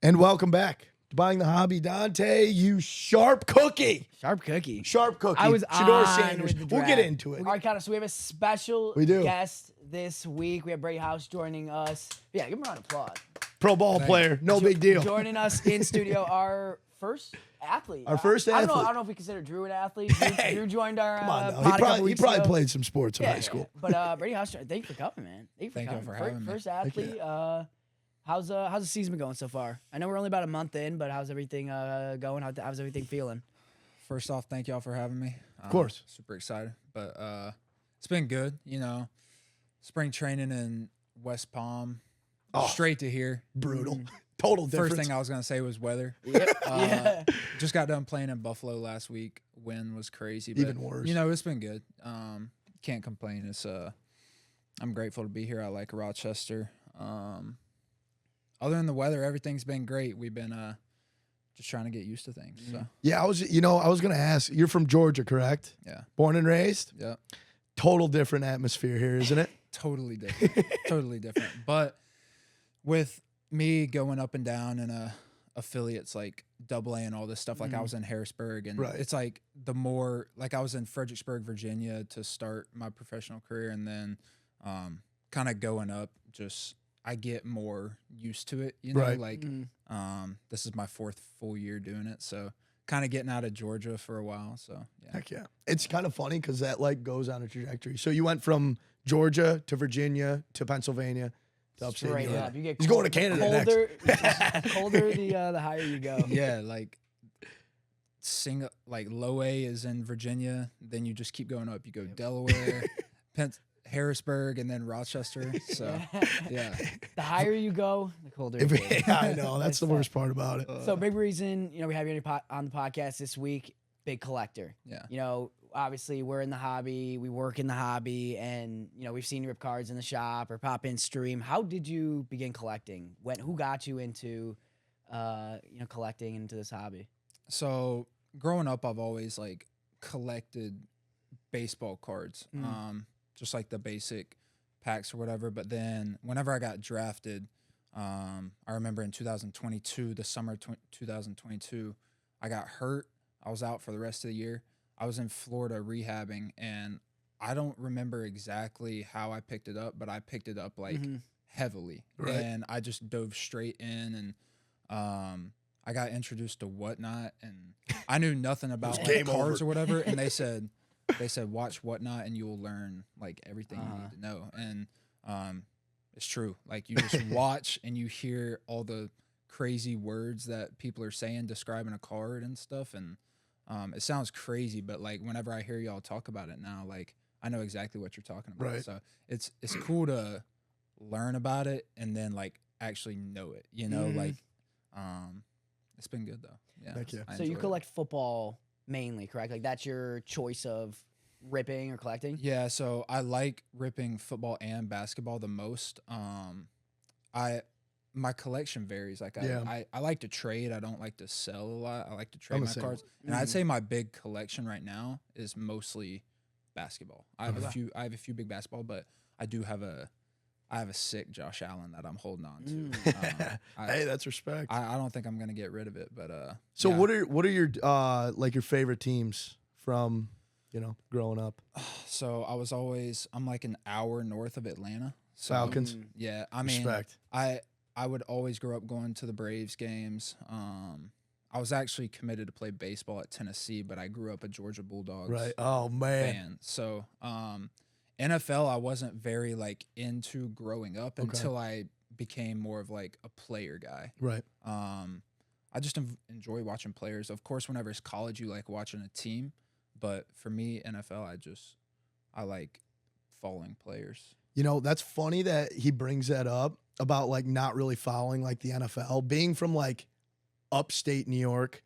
And welcome back to Buying the Hobby. Dante, you sharp cookie. Sharp cookie. Sharp cookie. I was Shedeur on Sanders. with the We'll draft. get into it. All right, Connor, so we have a special guest this week. We have Brady House joining us. Yeah, give him a round of applause. Pro ball player. No big deal. Joining us in studio, our first athlete. Our first athlete. I don't know if we consider Drew an athlete. Drew joined our Come on now. pod a couple He weeks probably ago. played some sports in high school. But Brady House, thank you for coming, man. Thank you for having me. First athlete. How's the season been going so far? I know we're only about a month in, but how's everything going? How's everything feeling? First off, thank y'all for having me. Of course. Super excited. But it's been good. You know, spring training in West Palm. Straight to here. Brutal. Total difference. First thing I was going to say was weather. Yeah. Just got done playing in Buffalo last week. Wind was crazy. But, Even worse. You know, it's been good. Can't complain. It's I'm grateful to be here. I like Rochester. Other than the weather, everything's been great. We've been just trying to get used to things. So Yeah, I was going to ask. You're from Georgia, correct? yeah. Born and raised? Yep. Total different atmosphere here, isn't it? Totally different. Totally different. But with me going up and down in affiliates like AA and all this stuff, like I was in Harrisburg, and it's like the more like I was in Fredericksburg, Virginia to start my professional career, and then kind of going up, just I get more used to it, you know, like this is my 4th full year doing it, so kind of getting out of Georgia for a while. So yeah. Heck yeah. It's kind of funny because that like goes on a trajectory. So you went from Georgia to Virginia to Pennsylvania to upstate New Straight York. up. You get He's going to Canada next. Colder the higher you go. Yeah, like low A is in Virginia, then you just keep going up. You go Delaware, Harrisburg, and then Rochester. So yeah. The higher you go, the colder it gets. Yeah, I know. That's the worst part about it. So big reason, you know, we have you on the podcast this week, big collector. Yeah. You know, obviously we're in the hobby, we work in the hobby, and, you know, we've seen you rip cards in the shop or pop in stream. How did you begin collecting? Who got you into, collecting into this hobby? So growing up, I've always like collected baseball cards, just like the basic packs or whatever. But then whenever I got drafted, I remember in 2022, the summer 2022, I got hurt. I was out for the rest of the year. I was in Florida rehabbing, and I don't remember exactly how I picked it up, but I picked it up like heavily. Right. And I just dove straight in, and I got introduced to Whatnot, and I knew nothing about like, cards or whatever, and they said watch Whatnot and you'll learn like everything you need to know. And it's true. Like you just watch and you hear all the crazy words that people are saying describing a card and stuff, and it sounds crazy, but like whenever I hear y'all talk about it now, like I know exactly what you're talking about. Right. So it's cool to learn about it and then like actually know it, you know, like it's been good though. Yeah. Heck yeah. So you enjoy it. collect football mainly, correct? Like that's your choice of ripping or collecting? Yeah, so I like ripping football and basketball the most. My collection varies. Like I like to trade. I don't like to sell a lot. I like to trade my cards. And I'd say my big collection right now is mostly basketball. I have a few big basketball, but I have a sick Josh Allen that I'm holding on to. Hey, that's respect. I don't think I'm gonna get rid of it, but So yeah. what are your like your favorite teams from, you know, growing up? So I'm like an hour north of Atlanta. So, Falcons. Yeah, I mean, Respect. I would always grow up going to the Braves games. I was actually committed to play baseball at Tennessee, but I grew up a Georgia Bulldogs Right. Oh man. fan. So NFL I wasn't very like into growing up until I became more of like a player guy. Right. I just enjoy watching players. Of course, whenever it's college, you like watching a team, but for me, NFL, I like following players. You know, that's funny that he brings that up about like not really following like the NFL. Being from like upstate New York,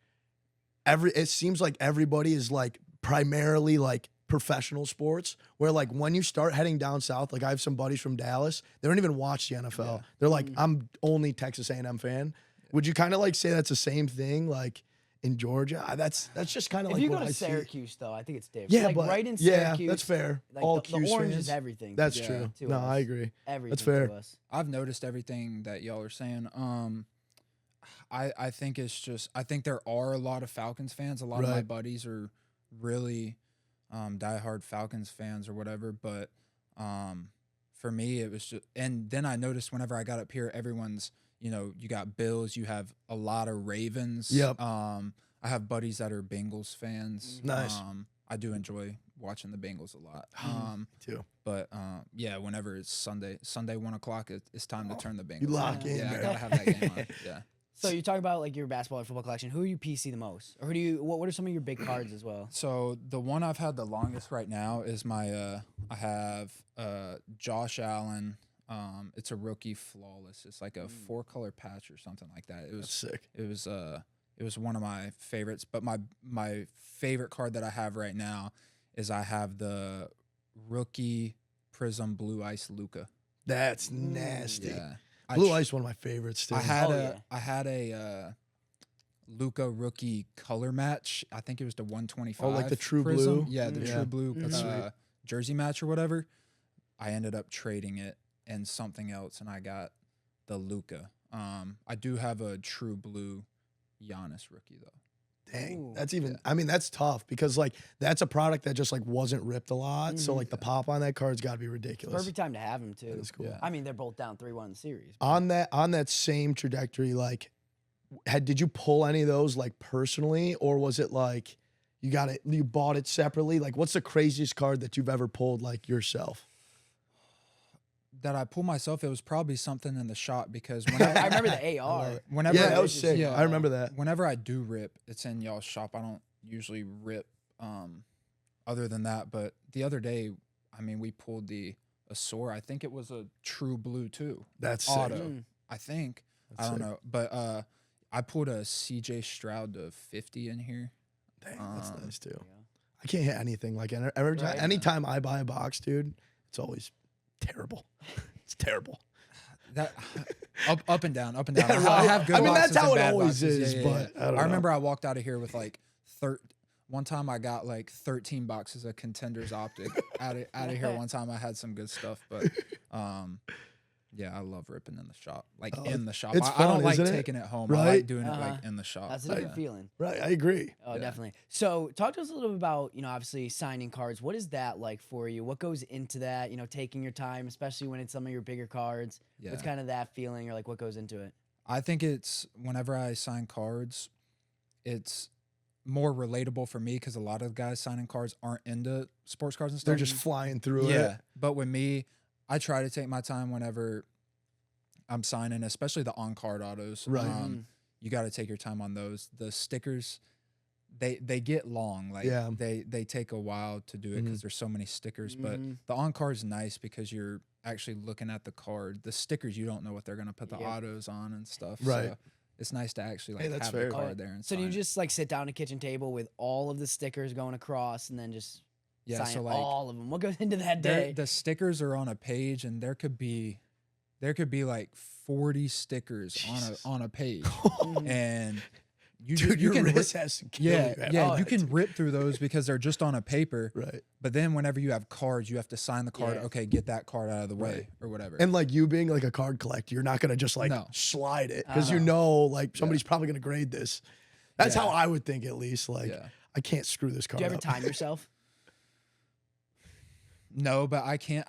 it seems like everybody is like primarily like professional sports, where like when you start heading down south, like I have some buddies from Dallas, they don't even watch the NFL. Yeah. They're like, I'm only Texas A&M fan. Would you kind of like say that's the same thing like in Georgia? That's just kind of like if you what go to I see. Syracuse, though, I think it's different. Yeah, like but right in Syracuse, yeah, that's fair. Like All the Q's orange fans. is everything. That's to- true. to No, us. I agree. Everything That's fair. to us. I've noticed everything that y'all are saying. I think it's just I think there are a lot of Falcons fans. A lot of my buddies are really diehard Falcons fans or whatever. But for me, it was just, and then I noticed whenever I got up here, everyone's, you know, you got Bills, you have a lot of Ravens. Yep. I have buddies that are Bengals fans. Nice. I do enjoy watching the Bengals a lot. Too. But yeah, whenever it's Sunday 1 o'clock, it's time to turn the Bengals. You lock on. in, Yeah, man. I gotta have that game on. Yeah. So you talk about like your basketball and football collection. Who are you PC the most, or who do you? What are some of your big cards as well? So the one I've had the longest right now is my I have Josh Allen. It's a rookie flawless. It's like a 4-color patch or something like that. It was That's sick. It was one of my favorites. But my favorite card that I have right now is I have the rookie Prism Blue Ice Luka. That's nasty. Yeah. Blue Ice, one of my favorites too. I had a Luka rookie color match. I think it was the 125. Oh, like the True Prism. Blue? Yeah, the True Blue That's sweet. jersey match or whatever. I ended up trading it and something else, and I got the Luka. I do have a True Blue Giannis rookie though. Dang, Ooh. that's even. I mean, that's tough because like that's a product that just like wasn't ripped a lot. So like the pop on that card's got to be ridiculous. Perfect time to have him too. That's cool. Yeah. I mean, they're both down 3-1 in the series. On that same trajectory, like, did you pull any of those like personally, or was it like you bought it separately? Like, what's the craziest card that you've ever pulled like yourself? That I pulled myself, it was probably something in the shop because I whenever remember the AR. whenever Yeah, I, that was sick. yeah, I remember that. whenever I do rip, it's in y'all's shop. I don't usually rip other than that. But the other day, I mean, we pulled the Asor. I think it was a True Blue too. That's sick. Auto. I think. That's I don't sick. know. But I pulled a CJ Stroud to 50 in here. Dang, that's nice too. Yeah. I can't hit anything like every time. Right. Anytime I buy a box, dude, it's always terrible. It's terrible. That up and down, up and down. Yeah, I right. have good I mean, that's boxes and how it bad always boxes. is, but I don't know. remember I walked out of here with like one time I got like 13 boxes of Contenders Optic out of here. One time I had some good stuff, but yeah, I love ripping in the shop, like in the shop. it's I fun, don't like isn't it? taking it home. I Right? like doing it like in the shop. That's a good feeling. Right, I agree. Oh, Yeah. definitely. So, talk to us a little bit about, obviously signing cards. What is that like for you? What goes into that? Taking your time, especially when it's some of your bigger cards. Yeah. What's kind of that feeling, or like what goes into it? I think it's whenever I sign cards, it's more relatable for me because a lot of guys signing cards aren't into sports cards and stuff. They're just flying through it. Yeah, but with me, I try to take my time whenever I'm signing, especially the on-card autos. Right. You got to take your time on those. The stickers, they get long. Like Yeah. they take a while to do it because there's so many stickers. But the on-card's nice because you're actually looking at the card. The stickers, you don't know what they're gonna put the Yeah. autos on and stuff. Right. So it's nice to actually Hey, like that's have fair. the card there. And So do you sign it. just like sit down at a kitchen table with all of the stickers going across and then just Yeah, sign so, like, all of them? What goes into that There- day? the stickers are on a page, and there could be like 40 stickers on a page, and Dude, you your can wrist has to kill you. man. yeah Oh, you can rip through those because they're just on a paper. Right. But then whenever you have cards, you have to sign the card. Yeah. Okay, get that card out of the way Right. or whatever. And like you being like a card collector, you're not gonna just like No. slide it because Uh-huh. like somebody's probably gonna grade this. That's Yeah. how I would think at least. Like Yeah. I can't screw this card Do you ever up. time yourself? No, but I can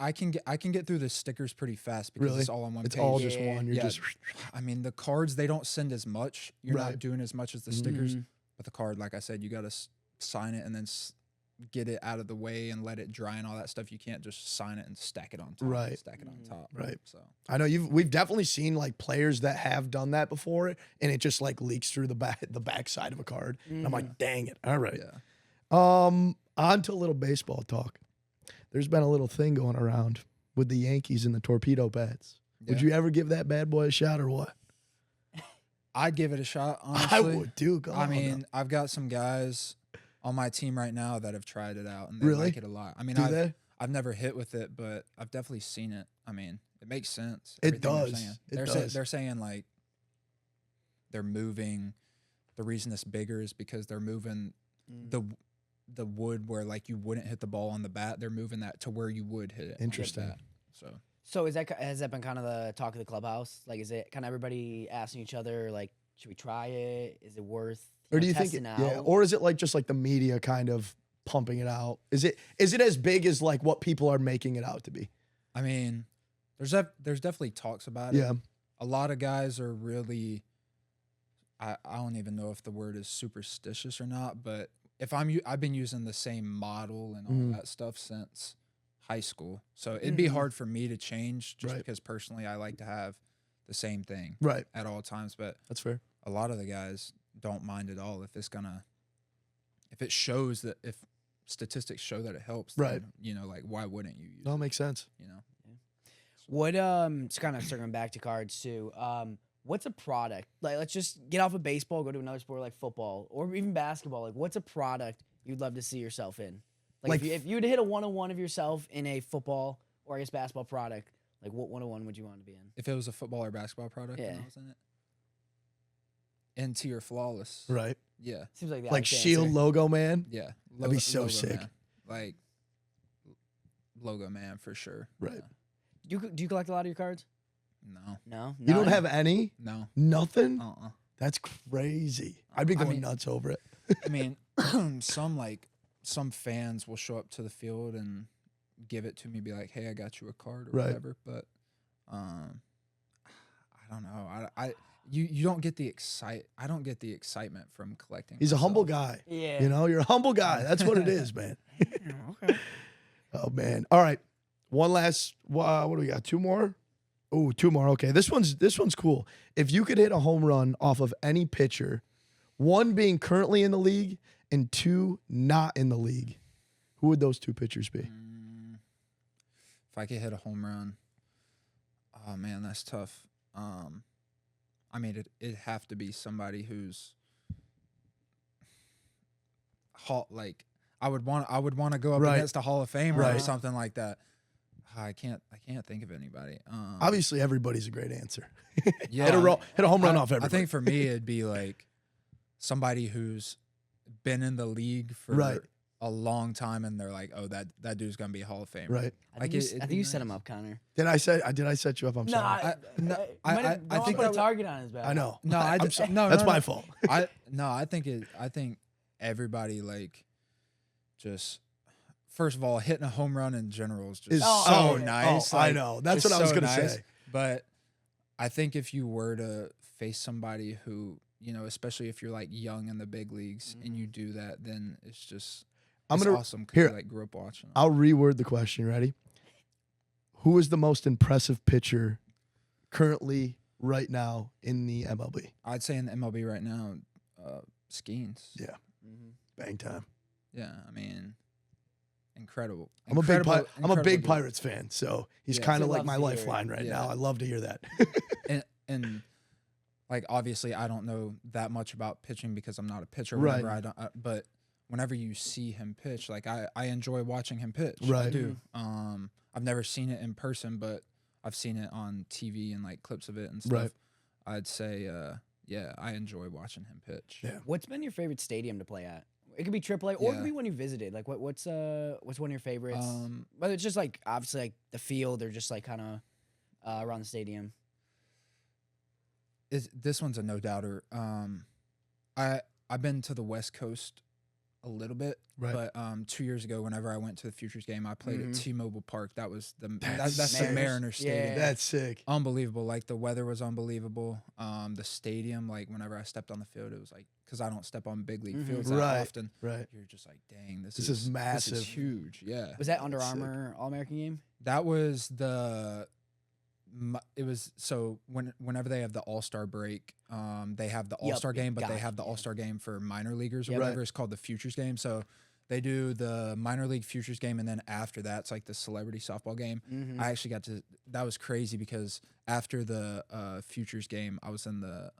get through the stickers pretty fast because Really? it's all on one It's page. all just Yeah. one. You're Yeah. just I mean, the cards, they don't send as much. You're Right. not doing as much as the stickers. Mhm. But the card, like I said, you got to sign it and then get it out of the way and let it dry and all that stuff. You can't just sign it and stack it on top. Right. Stack it on top. Right. So I know we've definitely seen like players that have done that before and it just like leaks through the back side of a card. And I'm like, dang it. All right. yeah. On to a little baseball talk. There's been a little thing going around with the Yankees and the torpedo bats. Would Yeah. you ever give that bad boy a shot or what? I'd give it a shot, honestly. I would too. I mean, I've got some guys on my team right now that have tried it out and they Really? like it a lot. I mean, do they? I've never hit with it, but I've definitely seen it. I mean, it makes sense. It everything they're does. saying. It They're does. they're saying like they're moving. The reason it's bigger is because they're moving the wood where like you wouldn't hit the ball on the bat. They're moving that to where you would hit it. on the Interesting. bat. So So has that been kind of the talk of the clubhouse? Like, is it kind of everybody asking each other, like, should we try it? Is it worth Or do you think testing out? yeah, or is it like just like the media kind of pumping it out? Is it as big as like what people are making it out to be? I mean, there's definitely talks about Yeah. it. A lot of guys are really, I don't even know if the word is superstitious or not, but if I've been using the same model and all that stuff since high school, so it'd be hard for me to change just because personally I like to have the same thing at all times. But That's fair. a lot of the guys don't mind at all if it shows that, if statistics show that it helps, then, you know, like why wouldn't you use No, it it? makes sense. You know, What it's kind of circling back to cards too. What's a product? Like, let's just get off of baseball, go to another sport like football or even basketball. Like, what's a product you'd love to see yourself in? Like if you were to hit a 101 of yourself in a football or I guess basketball product, like what 101 would you want to be in? if it was a football or basketball product and I was in it, NT or flawless, Right. Yeah, Seems like the Like obvious Shield answer. logo man. yeah, That'd be so sick. man. Like logo man for sure. Right. Yeah. Do you collect a lot of your cards? No, No. You don't None? have any? no, Nothing? That's That's crazy. I'd be I going mean- nuts over it. I mean, some fans will show up to the field and give it to me, be like, "Hey, I got you a card or Right. whatever." But I don't know. You don't get the I don't get the excitement from collecting. He's a humble myself. guy. Yeah. You know, you're a humble guy. That's what it is, man. Okay. Oh man. All right. One last what do we got? Two more? Oh, two more. Okay. This one's cool. If you could hit a home run off of any pitcher, one being currently in the league and two not in the league, who would those two pitchers be? If I could hit a home run, oh man, that's tough. I mean, it'd have to be somebody who's like I would want to go up Right. against a Hall of Famer or Right. something like that. I can't think of anybody. Obviously, everybody's a great answer. yeah, Hit a home run off I everybody. think for me it'd be like somebody who's been in the league for Right. a long time, and they're like, oh, that dude's gonna be a Hall of Famer. Right. I Like, think, it'd I think be you set him nice. up, Connor. Did I set you up? I'm No, sorry. I think put a that- target on his back. I know. No, I'm sorry. no, That's no, my no. fault. I think everybody, like, just first of all, hitting a home run in general is just Is so yeah. nice. Oh, I like, know. That's it's what I was so gonna nice. say. But I think if you were to face somebody who, you know, especially if you're like young in the big leagues and you do that, then it's just it's awesome because here, you like grew up watching them. I'll reword the question. Ready? Who is the most impressive pitcher currently right now in the MLB? I'd say in the MLB right now, Skeens. Yeah. Mhm. Bang time. Yeah, I mean, incredible. I'm a big incredible dude. Pirates fan, so he's Yeah. kind of So like loves my to hear it. lifeline right Yeah. now. I love to hear that. and like obviously I don't know that much about pitching because I'm not a pitcher. Right. Whatever, but whenever you see him pitch, like I enjoy watching him pitch. I Right. do. I've never seen it in person, but I've seen it on TV and like clips of it and stuff. Right. I'd say, yeah, I enjoy watching him pitch. Yeah. What's been your favorite stadium to play at? It could be AAA or it Yeah. could be one you visited. Like what's one of your favorites? Um, Whether it's just like obviously like the field or just like kind of around the stadium. This one's a no doubter. I've been to the West Coast a little bit, Right. but 2 years ago, whenever I went to the Futures game, I played at T-Mobile Park. That was that's the sick. Mariner Stadium. Yeah. That's sick. Unbelievable. Like the weather was unbelievable. The stadium, like whenever I stepped on the field, it was like because I don't step on big league fields that Right. often. Right. You're just like, dang, this This is is massive. This is huge. Yeah. Was that Under That's sick. Armour All American game? That was it was so whenever they have the All-Star break, they have the Yep, All-Star game, but they gotcha, have the yeah. All-Star game for minor leaguers or Yep. whatever. It's called the Futures game. So they do the minor league Futures game, and then after that, it's like the celebrity softball game. Mm-hmm. I actually got to. That was crazy because after the Futures game, I was in the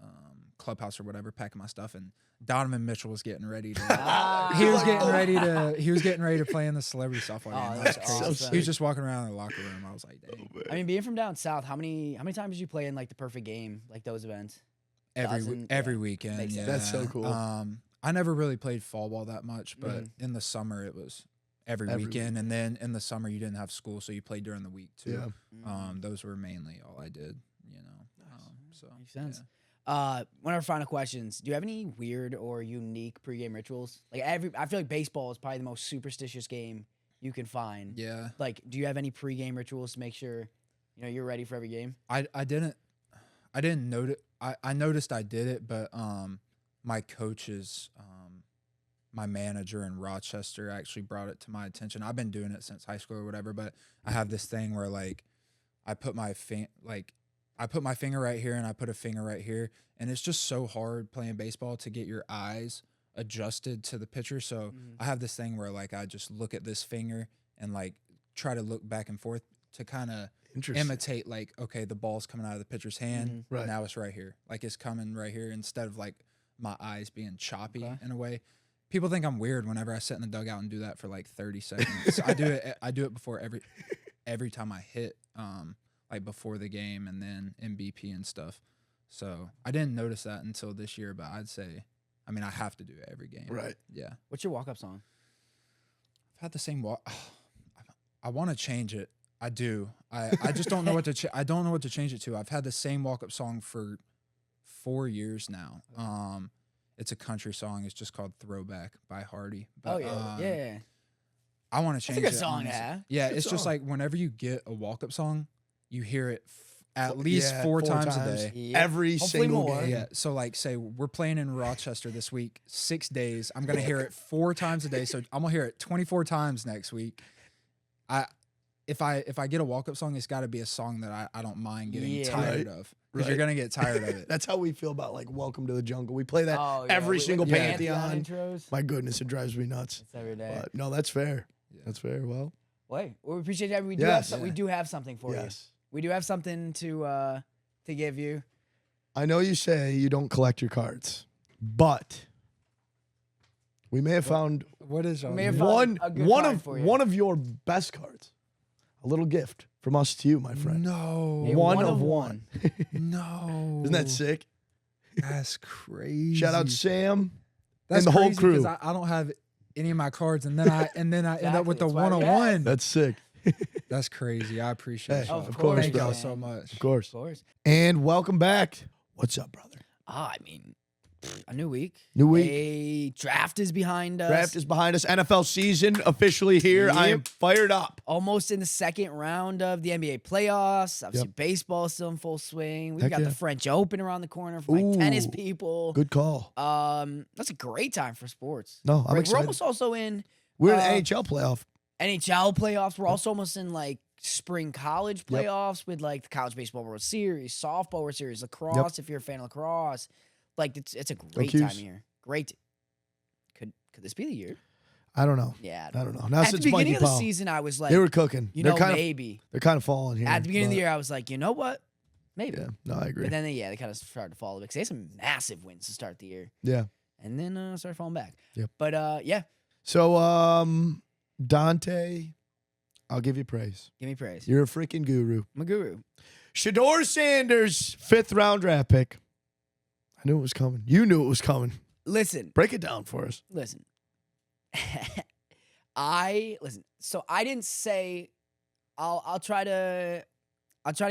clubhouse or whatever, packing my stuff, and Donovan Mitchell was getting ready to. He was getting ready to. He was getting ready to play in the celebrity softball Oh, game. that's That was crazy. awesome. He was just walking around in the locker room. I was like, dang. I mean, being from down south, how many times did you play in like the perfect game, like those events? Dozen, Every yeah. weekend. Makes Yeah. sense. That's so cool. I never really played fall ball that much, but in the summer it was every weekend, and then in the summer you didn't have school, so you played during the week too. Yeah. Those were mainly all I did. You know. So Makes sense. yeah. One of our final questions. Do you have any weird or unique pregame rituals? Like I feel like baseball is probably the most superstitious game you can find. Yeah. Like, do you have any pregame rituals to make sure, you're ready for every game? I didn't notice. I noticed I did it, but my coaches, my manager in Rochester actually brought it to my attention. I've been doing it since high school or whatever, but I have this thing where like I put my finger right here and I put a finger right here, and it's just so hard playing baseball to get your eyes adjusted to the pitcher. So I have this thing where like I just look at this finger and like try to look back and forth to kind of imitate like, okay, the ball's coming out of the pitcher's hand. Right. Now it's right here. Like it's coming right here instead of like my eyes being choppy in a way. People think I'm weird whenever I sit in the dugout and do that for like 30 seconds. I do it before every time I hit, like before the game and then in BP and stuff. So I didn't notice that until this year, but I'd say, I mean, I have to do it every game. Right. Yeah. What's your walk-up song? I've had the same walk. I want to change it. I do. I just don't know what to. I don't know what to change it to. I've had the same walk-up song for 4 years now. It's a country song. It's just called "Throwback" by Hardy. But, yeah. I want to change it. That's a good song, honestly. yeah. Yeah, it's just like whenever you get a walk-up song, you hear it at least four times a day. Yep. Every Hopefully single more. game. Yeah. So like, say we're playing in Rochester this week, 6 days. I'm gonna hear it 4 times a day. So I'm gonna hear it 24 times next week. If I get a walk-up song, it's got to be a song that I don't mind getting tired of, because you're gonna get tired of it. That's how we feel about like "Welcome to the Jungle." We play that every with single the Pantheon. intros. My goodness, it drives me nuts. It's every day. But no, that's fair. Yeah. That's fair. Well, Wait, we appreciate that. We do have something for you. yes. We do have something to give you. I know you say you don't collect your cards, but we may have found What is may have found a good card for you. one of your best cards. A little gift from us to you, my friend. No. A One one of of one. No. Isn't that sick? That's crazy. Shout out Sam That's and the whole crazy, crew. 'cause I don't have any of my cards, and then I end up with the Exactly, that's why- 101. That's sick. That's crazy. I appreciate Hey, y'all. of course, Thank bro. y'all so much. Of course. Of course. And welcome back. What's up, brother? I mean, a new week. New week. A draft is behind us. Draft is behind us. NFL season officially here. I am Yep. fired up. Almost in the second round of the NBA playoffs. Obviously, baseball is still in full swing. We've Heck got yeah. the French Open around the corner for my tennis Ooh. people. Good call. That's a great time for sports. No, I'm We're excited. almost also in We're in the NHL playoff. NHL playoffs. We're also almost in like spring college playoffs with like the College Baseball World Series, Softball World Series, lacrosse. If you're a fan of lacrosse, like it's a great time Qs. here. Great. Could this be the year? I don't know. Yeah. I don't know. Now At the since beginning Mikey of the Powell, season, I was like, they were cooking. you they're know, kind maybe. they're kind of falling here. At the beginning of the but- year, I was like, you know what? Maybe. Yeah. No, I agree. But then they kind of started to fall because they had some massive wins to start the year, Yeah. and then started falling back. Yep. But yeah, So Dante, I'll give you praise. give me praise. You're a freaking guru. I'm a guru. Shedeur Sanders, 5th round draft pick. I knew it was coming. You knew it was coming. Listen. Break it down for us. Listen. So I didn't say I'll try to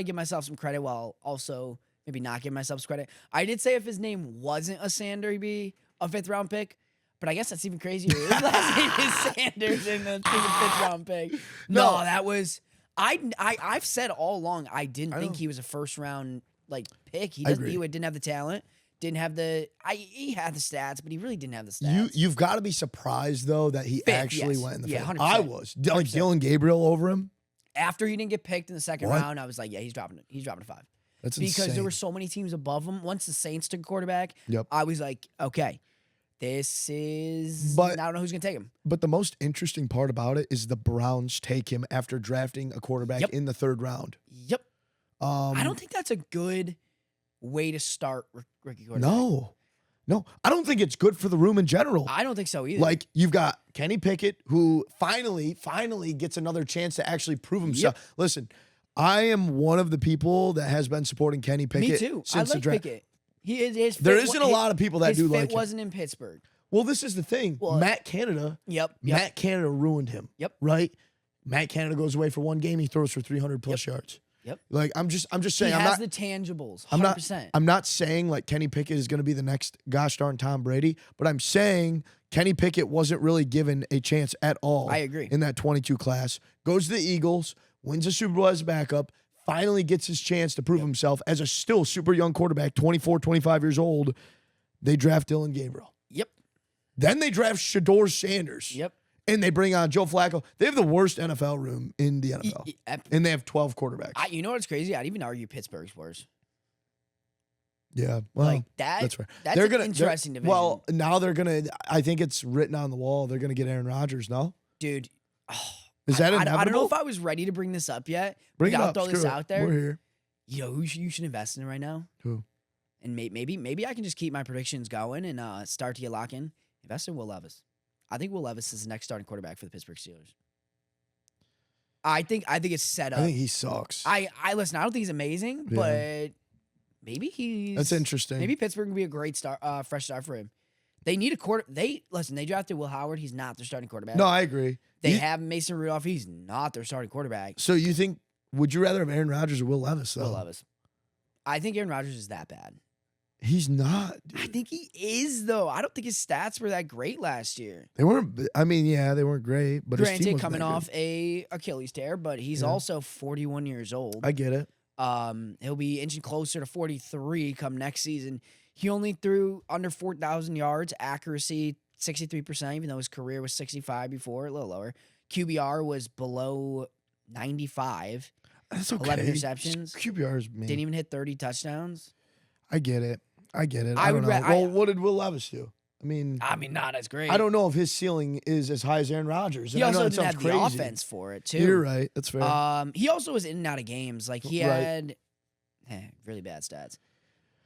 give myself some credit while also maybe not give myself some credit. I did say if his name wasn't a Sander, he'd be a 5th round pick. But I guess that's even crazier. His last name is Sanders and the 5th round pick. No, that was I've said all along I didn't think he was a 1st round like pick. He didn't have the talent. Didn't have he had the stats, but he really didn't have the stats. You've got to be surprised though that he 5th, actually yes. went in the Yeah, 5th. 100%. I was like 100%. Dylan Gabriel over him. After he didn't get picked in the 2nd What? round, I was like, yeah, he's dropping a 5. That's Because insane. there were so many teams above him. Once the Saints took a quarterback, Yep. I was like, okay, this is But- I don't know who's gonna take him. But the most interesting part about it is the Browns take him after drafting a quarterback Yep. in the 3rd round. Yep. I don't think that's a good way to start rookie quarterback. No, I don't think it's good for the room in general. I don't think so either. Like you've got Kenny Pickett, who finally gets another chance to actually prove himself. Listen, I am one of the people that has been supporting Kenny Pickett me too. I since the like draft. Pickett. He is. His There fit isn't wa- a lot of people that his do fit like him. wasn't in Pittsburgh. Well, this is the thing. Well, Matt Canada. Yep. Matt Canada ruined him. Yep. Right. Matt Canada goes away for one game. He throws for 300 plus yards. Yep. Like I'm just He saying has the tangibles. 100%. I'm not saying like Kenny Pickett is going to be the next gosh darn Tom Brady, but I'm saying Kenny Pickett wasn't really given a chance at all. I agree. In that 22 class, goes to the Eagles, wins a Super Bowl as a backup, finally gets his chance to prove himself as a still super young quarterback, 24, 25 years old. They draft Dylan Gabriel. Yep. Then they draft Shedeur Sanders. Yep. And they bring on Joe Flacco. They have the worst NFL room in the NFL. And they have 12 quarterbacks. You know what's crazy? I'd even argue Pittsburgh's worse. Yeah. Well, Like that. that's right. That's They're an gonna, interesting division. Well, now they're going to, I think it's written on the wall. They're going to get Aaron Rodgers, no? Dude. Is that inevitable? I don't know if I was ready to bring this up yet. Bring it I'll up. throw this Screw it. out there. We're here. You know who you should invest in right now? Who? And maybe I can just keep my predictions going and start to get lock in. Invest in Will Levis. I think Will Levis is the next starting quarterback for the Pittsburgh Steelers. I think it's set up. I think he sucks. I listen. I don't think he's amazing, but maybe he's. That's interesting. Maybe Pittsburgh can be a great start, fresh start for him. They need a quarter. They drafted Will Howard. He's not their starting quarterback. No, I agree. They have Mason Rudolph. He's not their starting quarterback. So you think, would you rather have Aaron Rodgers or Will Levis, though? Will Levis. I think Aaron Rodgers is that bad. He's not. I think he is, though. I don't think his stats were that great last year. They weren't, I mean, yeah, they weren't great. But his team Granted, wasn't coming that off good. a Achilles tear, but he's also 41 years old. I get it. He'll be inching closer to 43 come next season. He only threw under 4,000 yards, accuracy 63%, even though his career was 65 before, a little lower. QBR was below 95. That's okay. 11 interceptions. QBR is mean. Didn't even hit 30 touchdowns. I get it. I don't would know. ra- Well, what did Will Levis do? I mean, not as great. I don't know if his ceiling is as high as Aaron Rodgers. He And I know also that didn't sounds have crazy. the offense for it, too. You're right. That's fair. He also was in and out of games. Like, he Right. had really bad stats.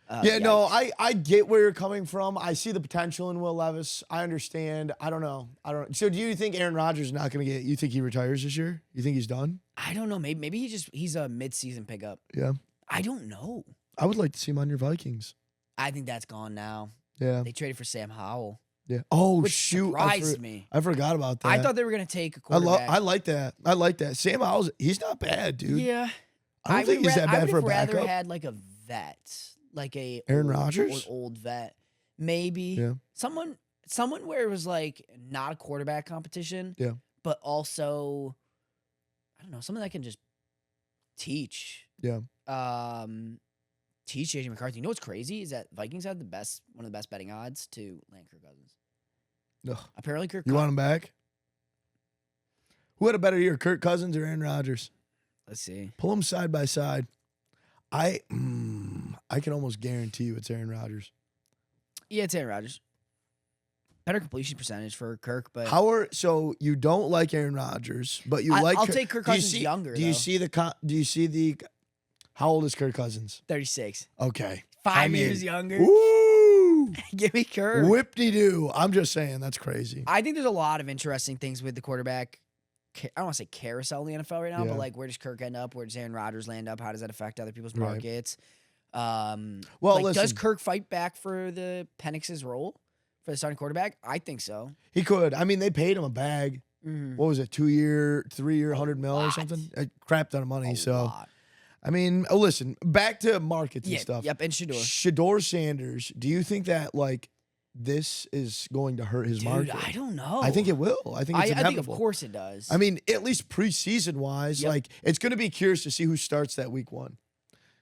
No, I get where you're coming from. I see the potential in Will Levis. I understand. I don't know. So do you think Aaron Rodgers is not going to get, you think he retires this year? You think he's done? I don't know. Maybe he's a mid-season pickup. Yeah. I don't know. I would like to see him on your Vikings. I think that's gone now. Yeah. They traded for Sam Howell. Yeah. Oh, Which shoot. surprised me. I forgot about that. I thought they were going to take a quarterback. I like that. I like that. Sam Howell's, he's not bad, dude. Yeah. I don't think he's that bad for a I would have backup. rather had like a vet, like a Aaron Rodgers? old vet. Maybe. Yeah. Someone where it was like not a quarterback competition. Yeah. But also, I don't know, someone that can just teach. Yeah. Teach JJ McCarthy. You know what's crazy is that Vikings have one of the best betting odds to land Kirk Cousins. Ugh. Apparently, Kirk. You want him back? Who had a better year, Kirk Cousins or Aaron Rodgers? Let's see. Pull them side by side. I can almost guarantee you it's Aaron Rodgers. Yeah, it's Aaron Rodgers. Better completion percentage for Kirk, but So you don't like Aaron Rodgers, but you like. I'll take Kirk Cousins younger. Do you see the? How old is Kirk Cousins? 36. Okay, 5 years younger. Woo! Give me Kirk. Whip-de-doo. I'm just saying that's crazy. I think there's a lot of interesting things with the quarterback. I don't want to say carousel in the NFL right now, Yeah. but like, where does Kirk end up? Where does Aaron Rodgers land up? How does that affect other people's Right. markets? Well, does listen. Kirk fight back for the Penix's role for the starting quarterback? I think so. He could. I mean, they paid him a bag. Mhm. What was it? 2 year, 3 year, 100 mil or lot. something? A crap ton of money. A So. lot. I mean, listen, back to markets and Yeah, stuff. Yep, and Shedeur. Shedeur Sanders, do you think that, like, this is going to hurt his Dude, market? I don't know. I think it will. I think it's I think inevitable. of course it does. I mean, at least preseason-wise, Yep. like, it's going to be curious to see who starts that week one.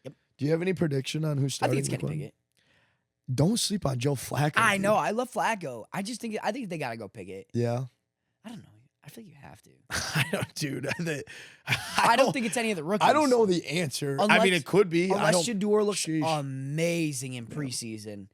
Yep. Do you have any prediction on who's I starting think it's week Kenny one? Pickett. Don't sleep on Joe Flacco. I dude. know. I love Flacco. I think they gotta go Pickett. Yeah. I don't know. I feel you have to. I don't, dude. I don't think it's any of the rookies. I don't know the answer. I mean, Unless- it could be. I Unless don't, Shedeur looks Sheesh. amazing in preseason,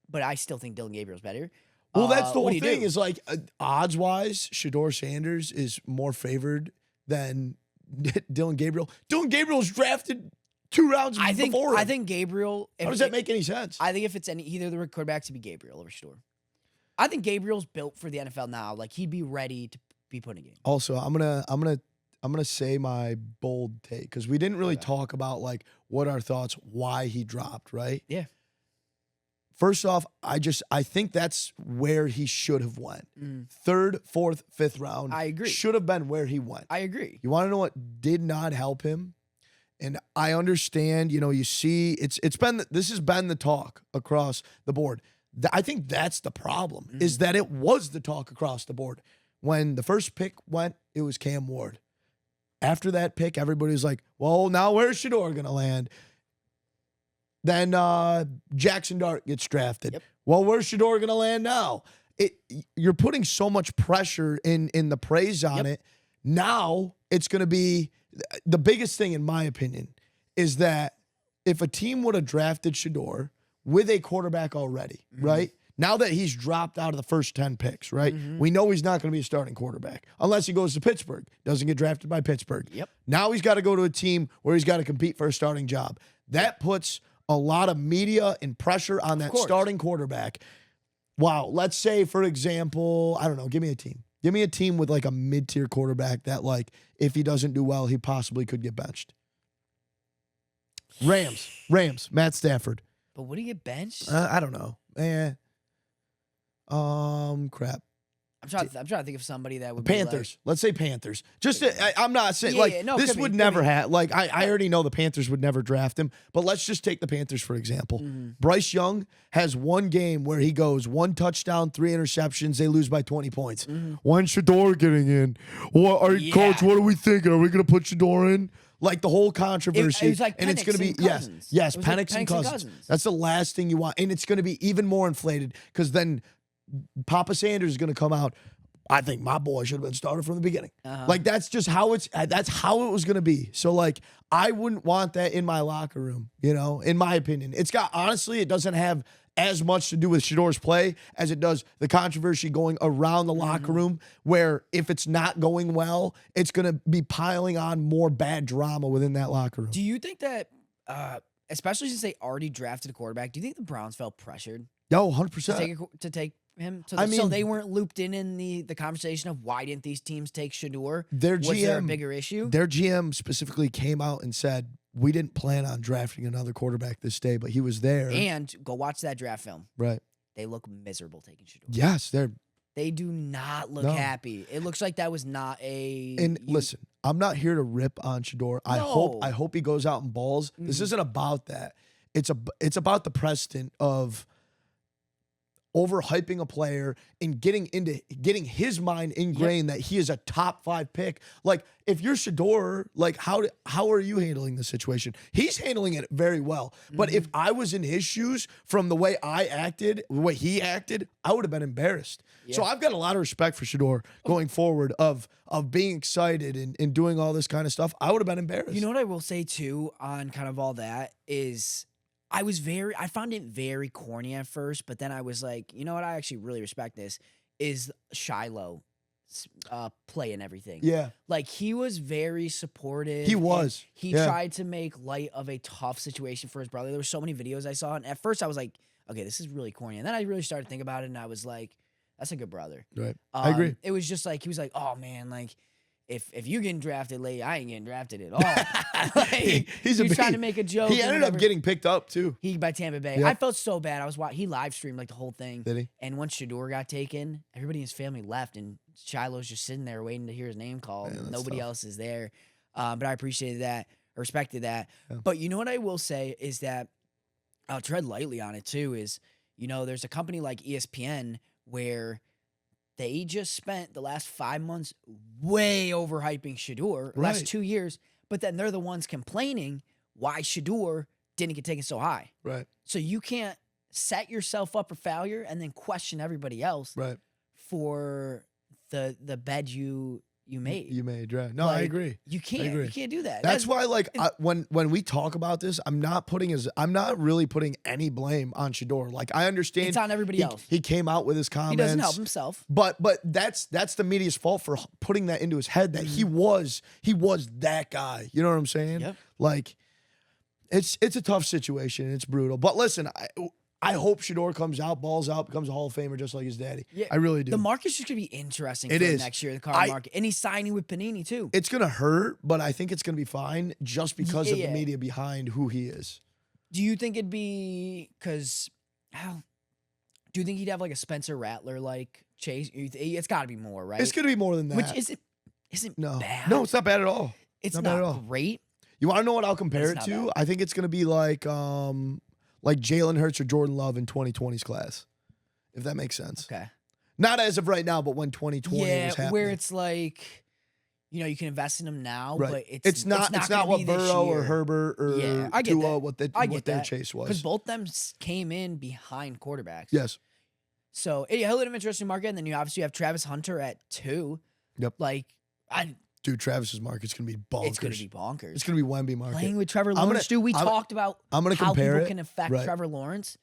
but I still think Dylan Gabriel's better. Well, that's the whole what do you thing do? is like odds-wise, Shedeur Sanders is more favored than Dylan Gabriel. Dylan Gabriel's drafted 2 rounds before him. I think Gabriel. How does that make any sense? I think if it's either of the quarterbacks, to be Gabriel over Shedeur. I think Gabriel's built for the NFL now. Like, he'd be ready to be put in a game. Also, I'm gonna say my bold take because we didn't really talk about like what our thoughts, why he dropped, right? Yeah. First off, I think that's where he should have went. 3rd, 4th, 5th round. I agree. Should have been where he went. I agree. You want to know what did not help him? And I understand, you see this has been the talk across the board. I think that's the problem, is that it was the talk across the board. When the first pick went, it was Cam Ward. After that pick, everybody was like, well, now where's Shedeur going to land? Then Jackson Dart gets drafted. Yep. Well, where's Shedeur going to land now? You're putting so much pressure in the praise on it. Now it's going to be the biggest thing, in my opinion, is that if a team would have drafted Shedeur with a quarterback already, right? Now that he's dropped out of the first 10 picks, right? We know he's not going to be a starting quarterback unless he goes to Pittsburgh, doesn't get drafted by Pittsburgh. Yep. Now he's got to go to a team where he's got to compete for a starting job. That puts a lot of media and pressure on that starting quarterback. Wow. Let's say, for example, I don't know, give me a team. Give me a team with like a mid-tier quarterback that, like, if he doesn't do well, he possibly could get benched. Rams, Matt Stafford. But would he get benched? I don't know. Crap. I'm trying to think of somebody that would Panthers. Let's say Panthers. Just I'm not saying no, this could would be, never happen. Like I already know the Panthers would never draft him, but let's just take the Panthers for example. Bryce Young has one game where he goes 1 touchdown, 3 interceptions. They lose by 20 points. When's Shedeur getting in? Coach? What are we thinking? Are we going to put Shedeur in? Like the whole controversy, it was like and it's going to be Cousins. yes, It was Penix like and Cousins. That's the last thing you want, and it's going to be even more inflated because then Papa Sanders is going to come out. I think my boy should have been started from the beginning. Like that's just how that's how it was going to be. So like I wouldn't want that in my locker room, in my opinion. It doesn't have as much to do with Shedeur's play as it does the controversy going around the locker room, where if it's not going well, it's going to be piling on more bad drama within that locker room. Do you think that, especially since they already drafted a quarterback, do you think the Browns felt pressured? No, 100%. To take him? So I mean, they weren't looped in the conversation of why didn't these teams take Shedeur? Was there a bigger issue? Their GM specifically came out and said, we didn't plan on drafting another quarterback this day, but he was there. And go watch that draft film. Right. They look miserable taking Shedeur. Yes, They do not look happy. It looks like that was not a. And listen, I'm not here to rip on Shedeur. I hope he goes out and balls. This isn't about that. It's about the precedent of overhyping a player and getting his mind ingrained that he is a top 5 pick. Like if you're Shedeur, like how are you handling the situation? He's handling it very well. But if I was in his shoes, from the way I acted, the way he acted, I would have been embarrassed. Yeah. So I've got a lot of respect for Shedeur going forward of being excited and doing all this kind of stuff. I would have been embarrassed. You know what I will say too on kind of all that is I found it very corny at first, but then I was like, you know what? I actually really respect this. Is Shiloh play and everything? Yeah, like he was very supportive. He was. He tried to make light of a tough situation for his brother. There were so many videos I saw, and at first I was like, okay, this is really corny. And then I really started to think about it, and I was like, that's a good brother. Right. I agree. It was just like he was like, oh man, like. If you getting drafted late, I ain't getting drafted at all. Like, he's trying to make a joke. He ended up getting picked up too. By Tampa Bay. Yep. I felt so bad. He live streamed like the whole thing. Did he? And once Shedeur got taken, everybody in his family left, and Shiloh's just sitting there waiting to hear his name called. Man, Nobody else is there. But I appreciated that, respected that. Yeah. But you know what I will say is that I'll tread lightly on it too. Is there's a company like ESPN where they just spent the last 5 months way overhyping Shedeur, the last 2 years, but then they're the ones complaining why Shedeur didn't get taken so high. Right. So you can't set yourself up for failure and then question everybody else for the bed you made. You made, right. No, I agree. You can't do that. That's why, like, when we talk about this, I'm not really putting any blame on Shedeur. Like, I understand it's on everybody else. He came out with his comments. He doesn't help himself. But that's the media's fault for putting that into his head that he was that guy. You know what I'm saying? Yep. Like, it's a tough situation. It's brutal. But listen, I hope Shedeur comes out, balls out, becomes a Hall of Famer just like his daddy. Yeah, I really do. The market's just going to be interesting for next year, the car market. And he's signing with Panini, too. It's going to hurt, but I think it's going to be fine just because of the media behind who he is. Do you think it'd be because do you think he'd have like a Spencer Rattler like chase? It's got to be more, right? It's going to be more than that. Which isn't bad. No, it's not bad at all. It's not great. You want to know what I'll compare It's it not to? bad. I think it's going to be like Jalen Hurts or Jordan Love in 2020's class, if that makes sense. Okay. Not as of right now, but when 2020 was Yeah, happening. where it's like, you can invest in them now, Right. but It's not gonna what be this Burrow or year. Herbert or Yeah, I get Tua, that. what their chase Because was. both them came in behind quarterbacks. Yes. So, a little bit of interesting market. And then you obviously have Travis Hunter at 2. Yep. Like, Dude, Travis's market's going to be bonkers. it's going to be bonkers. It's going to be Wemby market. Playing with Trevor gonna- Lawrence, dude. We talked about I'm gonna how compare people it. can affect Right. Trevor Lawrence.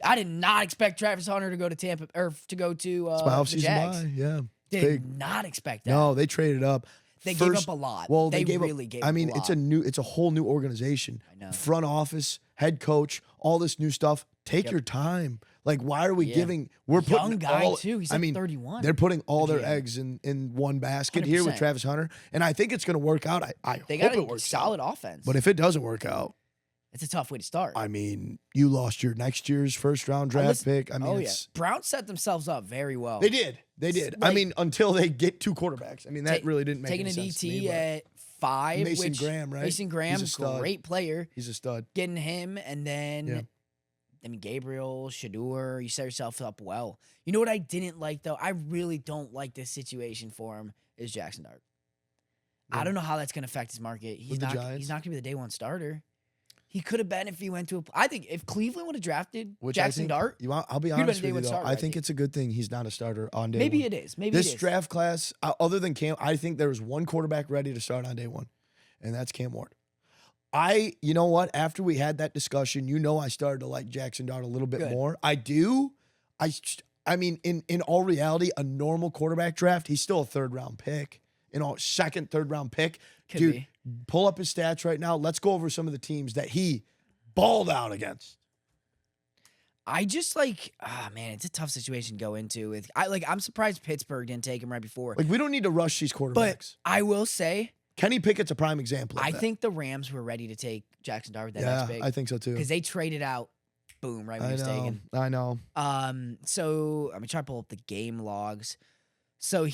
I did not expect Travis Hunter to go to Tampa or to go to It's my the offseason Jags. buy. Yeah. Did Big. not expect that. No, they traded up. They gave First- up a lot. Well, they gave really up, gave I up mean, a lot. it's a whole new organization. I know. Front office, head coach, all this new stuff. Take your time. Like, why are we Yeah. giving? We're Young putting guy, all, too. He's I like mean, 31. They're putting all The their GM. eggs in one basket here with 100%. Travis Hunter, and I think it's going to work out. I They hope got it a works solid out. offense. But if it doesn't work out, it's a tough way to start. I mean, you lost your next year's first round draft Listen- pick. I mean, oh, yeah. it's, Browns set themselves up very well. they did. I like- mean, until they get 2 quarterbacks. I mean, that really didn't make Taking any a sense to DT me, but at 5. Mason which, Graham, right? Mason Graham, He's a stud. great player. He's a stud. Getting him, and then Yeah. Gabriel, Shedeur, you set yourself up well. You know what I didn't like, though? I really don't like this situation for him, is Jackson Dart. I Yeah. don't know how that's going to affect his market. He's With the not Giants? going to be the day one starter. He could have been if he went to a. I think if Cleveland would have drafted Which I Jackson think- Dart, I'll be He'd been honest a day with you, one though. starter, I I think think. it's a good thing he's not a starter on day maybe one. it is. Maybe This it is. draft class, other than Cam, I think there was one quarterback ready to start on day one, and that's Cam Ward. You know what? After we had that discussion, I started to like Jackson Dart a little bit Good. more. I do. I mean, in all reality, a normal quarterback draft, he's still a 3rd round pick. Second, 3rd round pick. Could Dude, be. pull up his stats right now. Let's go over some of the teams that he balled out against. I just man, it's a tough situation to go into. I'm surprised Pittsburgh didn't take him right before. Like, we don't need to rush these quarterbacks. But I will say, Kenny Pickett's a prime example of I that. think the Rams were ready to take Jackson Dart with that Yeah, next pick I think so too. because they traded out, boom, right when I he was know. taken. I know. So I'm gonna try to pull up the game logs. So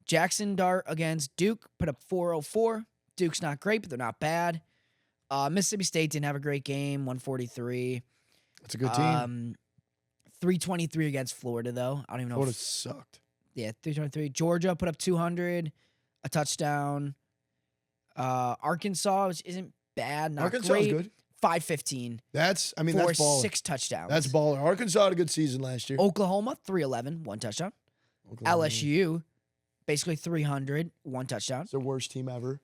Jackson Dart against Duke put up 404. Duke's not great, but they're not bad. Mississippi State didn't have a great game, 143. It's a good team. 323 against Florida, though. I don't even know. Florida sucked. Yeah, 323. Georgia put up 200, a touchdown. Arkansas, which isn't bad, not Arkansas great. is good. 515 That's for baller. 6 touchdowns. That's baller. Arkansas had a good season last year. Oklahoma, 311, 1 touchdown. Oklahoma. LSU, basically 300, 1 touchdown. It's the worst team ever.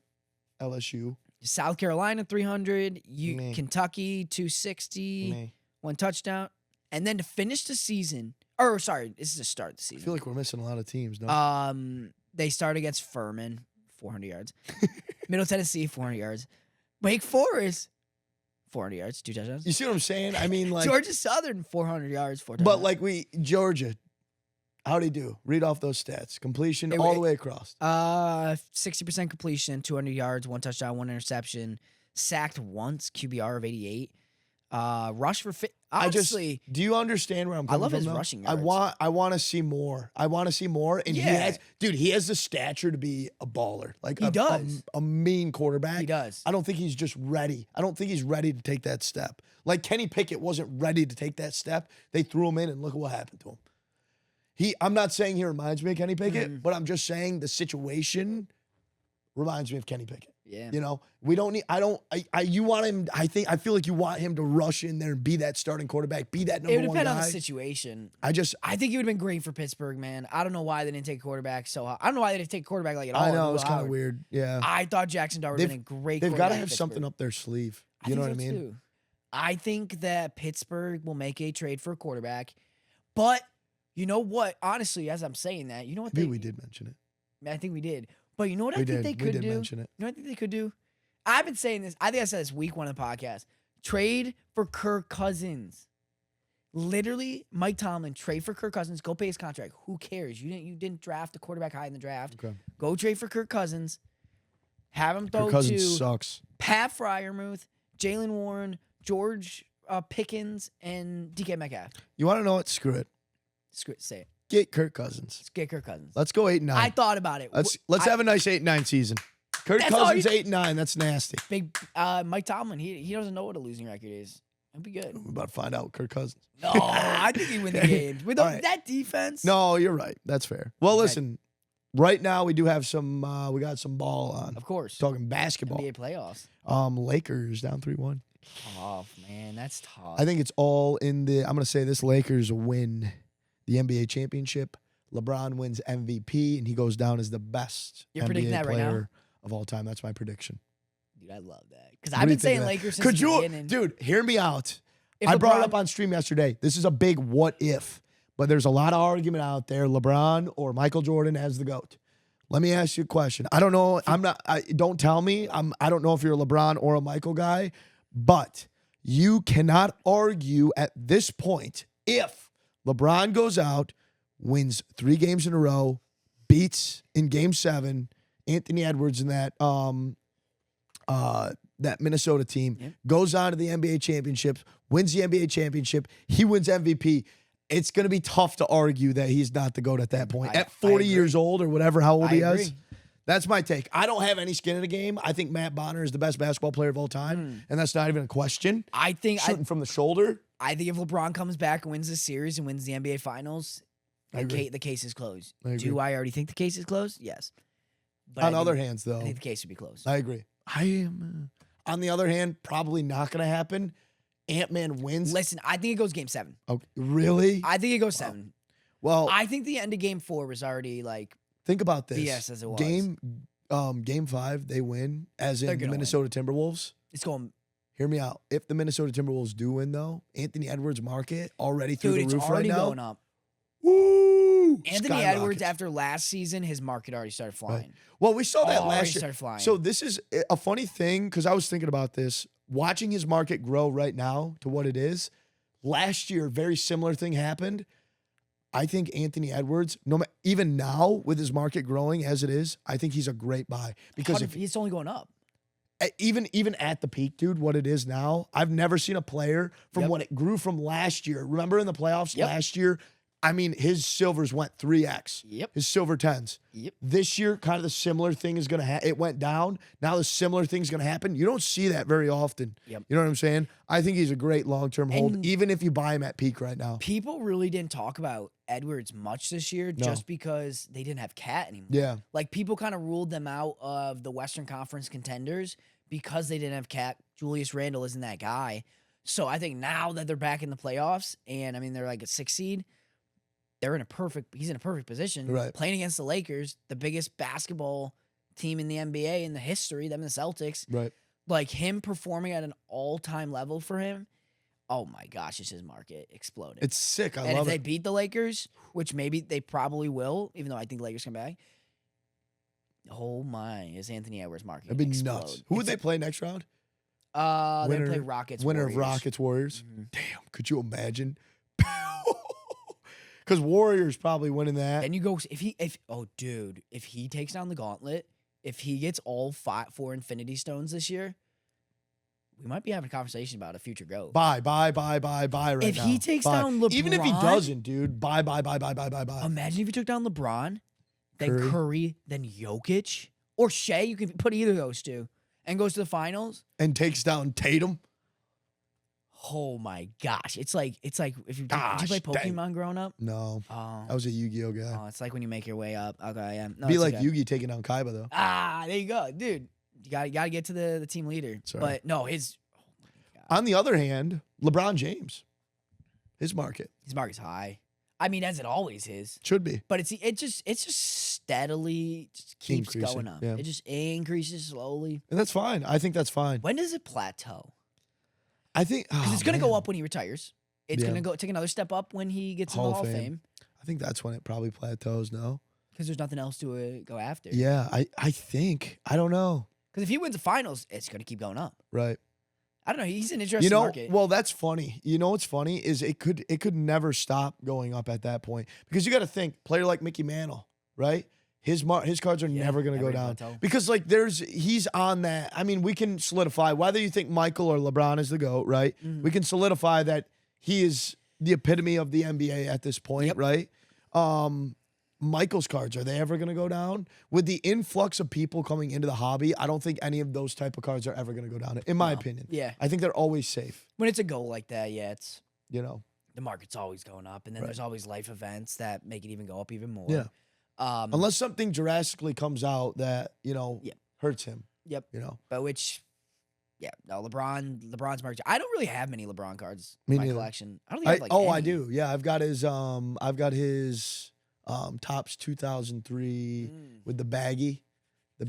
LSU. South Carolina, 300. Meh. Kentucky, 260, Meh. 1 touchdown. And then to finish the season, this is the start of the I season. feel like we're missing a lot of teams. No? They start against Furman, 400 yards. Middle Tennessee, 400 yards. Wake Forest, 400 yards, 2 touchdowns. You see what I'm saying? I mean, like, Georgia Southern, 400 yards, 4 touchdowns. but like Georgia, how'd he do? Read off those stats. Completion all the way across. 60% completion, 200 yards, 1 touchdown, 1 interception. Sacked once, QBR of 88. Rush for honestly. Do you understand where I'm coming love from? his though? rushing I yards. want to see more. I want to see more. And Yeah. he has the stature to be a baller. Like He does. A mean quarterback. He does. I don't think he's just ready. I don't think he's ready to take that step. Like Kenny Pickett wasn't ready to take that step. They threw him in and look at what happened to him. I'm not saying he reminds me of Kenny Pickett, but I'm just saying the situation reminds me of Kenny Pickett. Yeah. We don't need, you want him, I feel like you want him to rush in there and be that starting quarterback, be that It number would one depend on guy. the situation. I think he would have been great for Pittsburgh, man. I don't know why they didn't take a quarterback so high. I don't know why they didn't take a quarterback like at all. I know, Will it's kind of Howard. weird. Yeah. I thought Jackson Dart would have been a great They've got quarterback to at have Pittsburgh. something up their sleeve. I You know think what I so, mean? too. I think that Pittsburgh will make a trade for a quarterback. But you know what? Honestly, as I'm saying that, you know what Maybe we did mention it. I think we did. But you know what I We think did. they We could did do? mention it. You know what I think they could do? I've been saying this. I think I said this week 1 of the podcast. Trade for Kirk Cousins. Literally, Mike Tomlin, trade for Kirk Cousins. Go pay his contract. Who cares? You didn't draft a quarterback high in the draft. Okay. Go trade for Kirk Cousins. Have him throw Kirk Cousins to sucks. Pat Fryermuth, Jalen Warren, George Pickens, and DK Metcalf. You want to know what? Screw it. Screw it. Say it. Get Kirk Cousins. Let's get Kirk Cousins. Let's go 8-9. I thought about it. Let's have a nice 8-9 season. Kirk That's all Cousins you- 8-9. That's nasty. Big Mike Tomlin. He doesn't know what a losing record is. It'll be good. We're about to find out with Kirk Cousins. No, I think he win the games with All right. that defense. No, you're right. That's fair. Well, Okay. listen. Right now, we do have some. We got some ball on. Of course. Talking basketball. NBA playoffs. Lakers down 3-1. Tough, man. That's tough. I think it's all in the. I'm going to say this: Lakers win the NBA championship. LeBron wins MVP, and he goes down as the best You're NBA predicting that right now? player of all time. That's my prediction. Dude, I love that. Because What I've do you been think saying of that? Lakers since Could the you, beginning. dude? Hear me out. If I brought it LeBron- up on stream yesterday. This is a big what if, but there's a lot of argument out there. LeBron or Michael Jordan as the GOAT. Let me ask you a question. I don't know. I'm not. Don't tell me. I don't know if you're a LeBron or a Michael guy, but you cannot argue at this point if LeBron goes out, wins 3 games in a row, beats in Game 7 Anthony Edwards in that that Minnesota team, Yep. goes on to the NBA championship, wins the NBA championship, he wins MVP. It's going to be tough to argue that he's not the GOAT at that point. I At 40 agree. years old or whatever, how old I he agree. is. That's my take. I don't have any skin in the game. I think Matt Bonner is the best basketball player of all time, and that's not even a question. I think Shooting from the shoulder. I think if LeBron comes back and wins this series and wins the NBA Finals, I agree. the case is closed. I agree. Do I already think the case is closed? Yes. But On I other think, hands, I though, think the case would be closed. I agree. I am. On the other hand, probably not going to happen. Ant-Man wins. Listen, I think it goes Game 7. Oh, really? I think it goes 7. Well, I think the end of Game 4 was already like think about this. BS as it was. Game 5, they win, as They're in the gonna Minnesota Timberwolves. it's going. Hear me out. If the Minnesota Timberwolves do win, though, Anthony Edwards' market already through Dude, the it's roof right already now. going up. Woo! Anthony Edwards, Skyrockets. after last season, his market already started flying. Well, we saw that Already last year. started flying. So this is a funny thing because I was thinking about this. Watching his market grow right now to what it is. Last year, very similar thing happened. I think Anthony Edwards, even now with his market growing as it is, I think he's a great buy because if It's only going up. even at the peak, dude, what it is now, I've never seen a player from Yep. what it grew from last year. Remember in the playoffs Yep. last year? I mean, his silvers went 3x. Yep. His silver 10s. Yep. This year, kind of the similar thing is going to happen. It went down. Now the similar thing's going to happen. You don't see that very often. Yep. You know what I'm saying? I think he's a great long-term hold, And- even if you buy him at peak right now. People really didn't talk about Edwards much this year No. just because they didn't have Cat anymore. Yeah. Like people kind of ruled them out of the Western Conference contenders because they didn't have Cat. Julius Randle isn't that guy. So I think now that they're back in the playoffs and I mean they're like a 6 seed, he's in a perfect position. Right. Playing against the Lakers, the biggest basketball team in the NBA in the history, them and the Celtics. Right. Like him performing at an all-time level for him. Oh my gosh, it's his market exploding. It's sick. I And if love they it. beat the Lakers, which maybe they probably will, even though I think the Lakers come back. Oh my, is Anthony Edwards' market It'd be explode. nuts. Who would they play next round? They Winner- play Rockets. Winner Warriors. of Rockets Warriors. Mhm. Damn, could you imagine? Because Warriors probably winning that. Then you go if he takes down the gauntlet, if he gets all 4 Infinity Stones this year, we might be having a conversation about a future GOAT. Buy right If now. he takes Buy. down Even if he LeBron- doesn't, dude, buy. Imagine if he took down LeBron, then Curry. Curry, then Jokic, or Shea. You can put either of those two, and goes to the finals. And takes down Tatum. Oh my gosh! It's like if you did Gosh, you play dang. Pokemon growing up? No, Oh, I was a Yu-Gi-Oh guy. it's like when you make your way up. Okay, yeah. No, Be it's like okay. Yugi taking down Kaiba though. There you go, dude. You gotta get to the team leader. Sorry. But no, his oh my God. On the other hand, LeBron James, his market His market's high. I mean, as it always is. should be. But it's just steadily just keeps Increasing, going up. yeah. It just increases slowly. And that's fine. I think that's fine. When does it plateau? I think Because it's gonna go up when he retires. It's Yeah. gonna go take another step up when he gets in the Hall of Fame. I think that's when it probably plateaus. No. Because there's nothing else to go after. Yeah, I think. I don't know. Because if he wins the finals, it's gonna keep going up. Right. I don't know. He's an interesting You know, market. well, that's funny. You know what's funny is it could never stop going up at that point because you got to think player like Mickey Mantle, right? His cards are Yeah, never going to go never down plateau. because like he's on that. I mean, we can solidify whether you think Michael or LeBron is the GOAT, right? Mhm. We can solidify that he is the epitome of the NBA at this point, Yep. right? Michael's cards, are they ever going to go down? With the influx of people coming into the hobby, I don't think any of those type of cards are ever going to go down, in my opinion. Yeah. I think they're always safe, When it's a goal like that, yeah, it's you know? the market's always going up, and then Right. there's always life events that make it even go up even more. Yeah. Um, Unless something drastically comes out that, Yeah. hurts him, Yep. But No, LeBron's market. I don't really have many LeBron cards Me in my neither. collection. I don't think I have like I any. do. Yeah, I've got his Topps 2003 with the baggy. Oh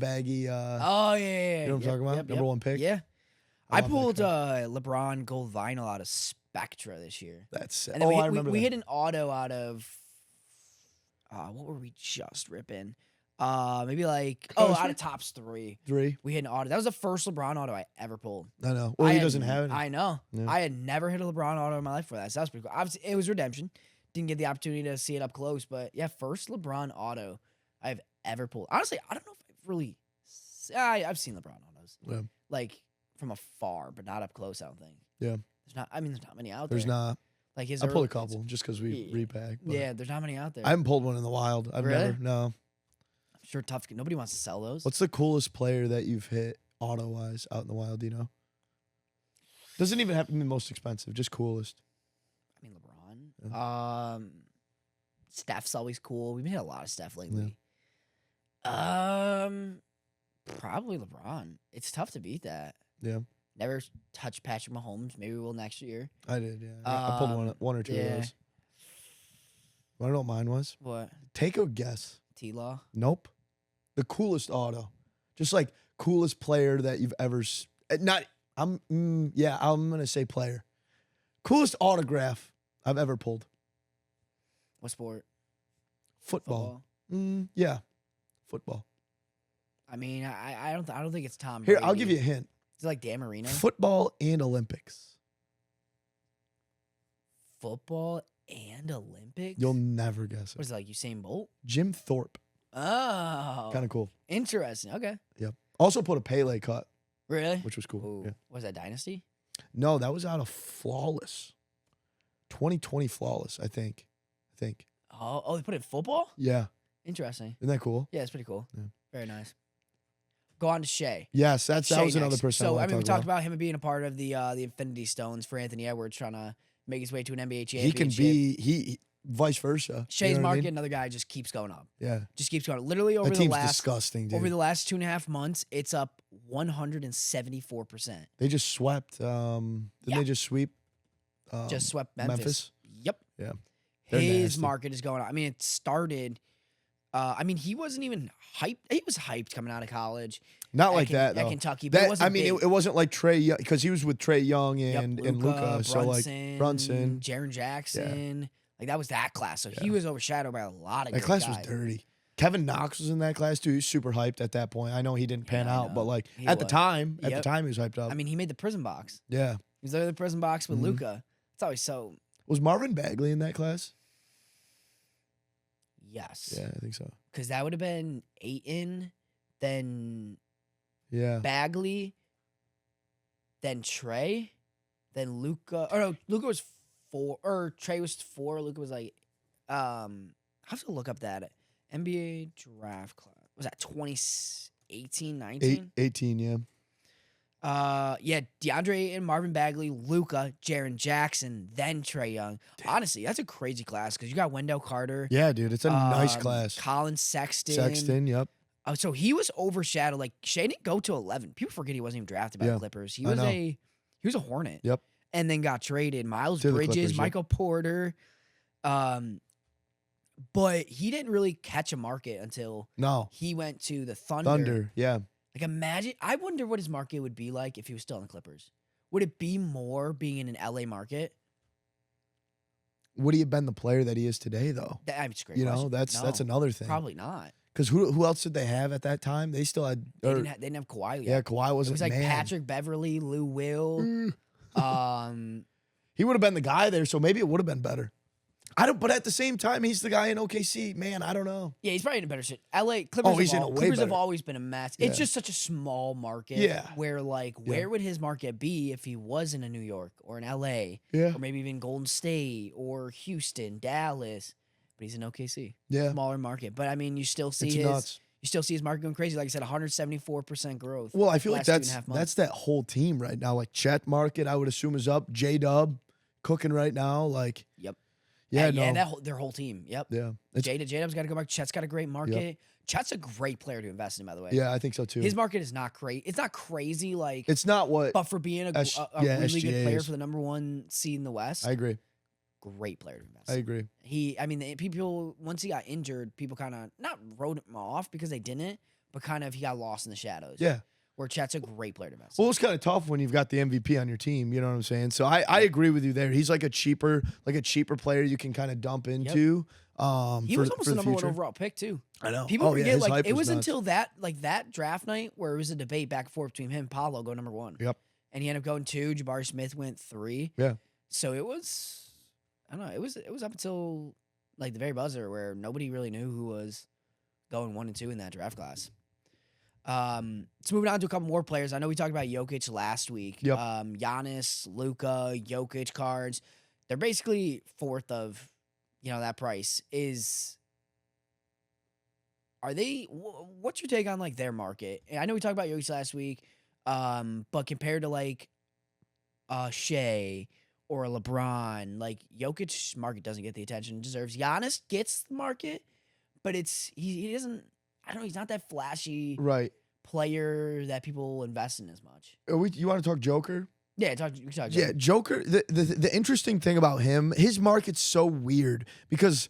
yeah, You know what I'm talking about? Number one pick. Yeah, I love that pulled card. LeBron gold vinyl out of Spectra this year, That's sick. and then I remember we that. hit an auto out of what were we just ripping? Maybe like out of Topps 3. 3. We hit an auto. That was the first LeBron auto I ever pulled. I know. Well, I he had doesn't have it. I know. Yeah. I had never hit a LeBron auto in my life for that. So that was pretty cool. Obviously, it was redemption. Didn't get the opportunity to see it up close, but yeah, first LeBron auto I've ever pulled. Honestly, I don't know if I've really. I've seen LeBron autos, Yeah. like from afar, but not up close. I don't think. Yeah. There's not. I mean, there's not many out There's there. not. Like his. I pulled a early- couple just because we Yeah. repacked. but Yeah, there's not many out there. I haven't pulled one in the wild. I've Really? never. No. I'm sure tough. Nobody wants to sell those. What's the coolest player that you've hit auto wise out in the wild? Do you know? Doesn't even have to be the most expensive. Just coolest. I mean, LeBron. Steph's always cool. We've hit a lot of Steph lately. Probably LeBron. It's tough to beat that. Yeah. Never touched Patrick Mahomes. Maybe we will next year. I did. Yeah. I pulled one or two yeah. of those. Want to know what mine was? What? Take a guess. T-Law? Nope. The coolest auto. Just like coolest player that you've ever not I'm going to say player. Coolest autograph I've ever pulled. What sport? Football. Football? Yeah. Football. I mean, I don't think it's Tom Here, Brady. I'll give you a hint. Is it like Dan Marino? Football and Olympics. Football and Olympics? You'll never guess What it. is it, like Usain Bolt? Jim Thorpe. Oh. Kind of cool. Interesting. Okay. Yep. Also put a Pele cut, Really? which was cool. Ooh. Yeah. Was that Dynasty? No, that was out of Flawless. 2020 Flawless, I think. Oh, they put it in football? Yeah. Interesting. Isn't that cool? Yeah, it's pretty cool. Yeah. Very nice. Go on to Shea. Yes, that Shea was another next. person. So I we wanna talked talk about him being a part of the Infinity Stones for Anthony Edwards, trying to make his way to an NBA He can championship. be he vice versa. Shea's You know what I market, mean? another guy, just keeps going up. Yeah. Just keeps going. Literally over That the team's last disgusting, dude. over the last 2.5 months, it's up 174%. They just swept. Didn't they just sweep? Just swept Memphis. Yep. Yeah. They're His nasty. market is going up. I mean, it started. I mean, he wasn't even hyped. He was hyped coming out of college. Not like at that though. At Kentucky, but it That wasn't I mean, big. it wasn't like Trey because he was with Trey Young and Luca. So like Brunson. Jaren Jackson. Like that was that class. So he was overshadowed by a lot of That good class guys. was dirty. Kevin Knox was in that class too. He was super hyped at that point. I know he didn't pan I out, know. but like He at the was. time, Yep. he was hyped up. I mean, he made the prison box. Yeah. He was there in the prison box with Mhm. Luca. It's always so. Was Marvin Bagley in that class? Yes. Yeah, I think so. Because that would have been Ayton, then Yeah. Bagley, then Trey, then Luca. Or no, Luca was 4, or Trey was 4. Luca was like, I have to look up that NBA draft class. Was that 2018, 19? 18, yeah. Yeah, DeAndre and Marvin Bagley, Luca, Jaren Jackson, then Trey Young. Honestly, that's a crazy class because you got Wendell Carter. Yeah, dude. It's a nice class. Colin Sexton. Sexton, yep. So he was overshadowed. Like Shea didn't go to 11. People forget he wasn't even drafted by Yeah, the Clippers. He I was know. he was a Hornet. Yep. And then got traded. Miles To the Bridges, Clippers, yep. Michael Porter. But he didn't really catch a market until No. he went to the Thunder, yeah. Like imagine, I wonder what his market would be like if he was still in the Clippers. Would it be more being in an LA market? Would he have been the player that he is today, though? That's a great You question. know, that's No, another thing. Probably not. Because who else did they have at that time? They still had. They didn't have Kawhi yet. Yeah, Kawhi It wasn't. was like man. Patrick Beverly, Lou Will. He would have been the guy there, so maybe it would have been better. I don't. But at the same time, he's the guy in OKC. Man, I don't know. Yeah, he's probably in a better shit. LA Clippers. He's in a way Clippers have better. always been a mess. Yeah. It's just such a small market. Yeah. Where like, where would his market be if he was in a New York or an LA Yeah. or maybe even Golden State or Houston, Dallas? but he's in OKC. Yeah. Smaller market. But I mean, you still see It's nuts. his market going crazy. Like I said, 174% growth. Well, I feel like last 2.5 months. that's that whole team right now. Like Chet market, I would assume is up. J-Dub cooking right now. Like, Yep. yeah, yeah, no. their whole team. Yep. Yeah. J-Dub's got to go back. Chet's got a great market. Chet's a great player to invest in, by the way. Yeah, I think so too. His market is not great. It's not crazy like It's not what but for being a really SGA good player is. for the #1 seed in the West, I agree. great player to invest I in. agree. I mean, people once he got injured, people kind of not wrote him off because they didn't, but kind of he got lost in the shadows. Yeah. Where Chet's a great player to invest in. Well, it's kind of tough when you've got the MVP on your team. You know what I'm saying? So I agree with you there. He's like a cheaper player you can kind of dump into. He was almost the number 1 overall pick too. I know. People forget his like hype it was nuts. until that draft night where it was a debate back and forth between him and Paolo go #1. Yep. And he ended up going 2. Jabari Smith went 3. Yeah. So it was, I don't know. It was up until like the very buzzer where nobody really knew who was going 1 and 2 in that draft class. So moving on to a couple more players. I know we talked about Jokic last week. Yep. Giannis, Luka, Jokic cards. They're basically fourth of, that price. Are they? What's your take on like their market? I know we talked about Jokic last week, but compared to like Shea or LeBron, like Jokic's market doesn't get the attention it deserves. Giannis gets the market, but he doesn't. I don't know. He's not that flashy player that people invest in as much. You want to talk Joker? Yeah, we talk Joker. Yeah, Joker. The interesting thing about him, his market's so weird because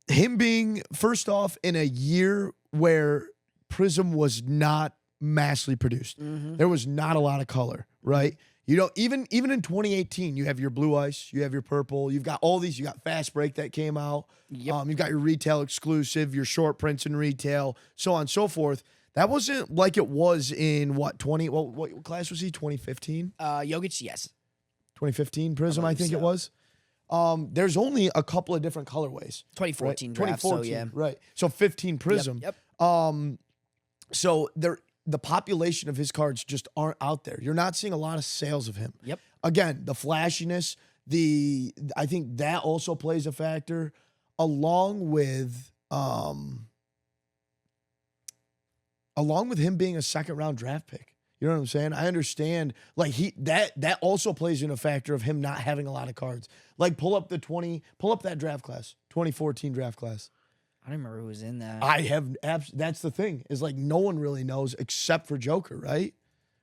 him being first off in a year where Prism was not massively produced, there was not a lot of color, right? Even in 2018, you have your blue ice, you have your purple, you've got all these. You got fast break that came out. Yep. You've got your retail exclusive, your short prints in retail, so on and so forth. That wasn't like it was in what class was he? 2015? Jokic, yes. 2015 Prism, I think it was. There's only a couple of different colorways. 2014 right? draft, 2014, so yeah. right. So 15 Prism. Yep. So the population of his cards just aren't out there. You're not seeing a lot of sales of him. Yep. Again, the flashiness, I think that also plays a factor, along with him being a second round draft pick. You know what I'm saying? I understand. Like that also plays in a factor of him not having a lot of cards. Like pull up that draft class, 2014 draft class. I don't remember who was in that. I have that's the thing, is like no one really knows except for Joker, right?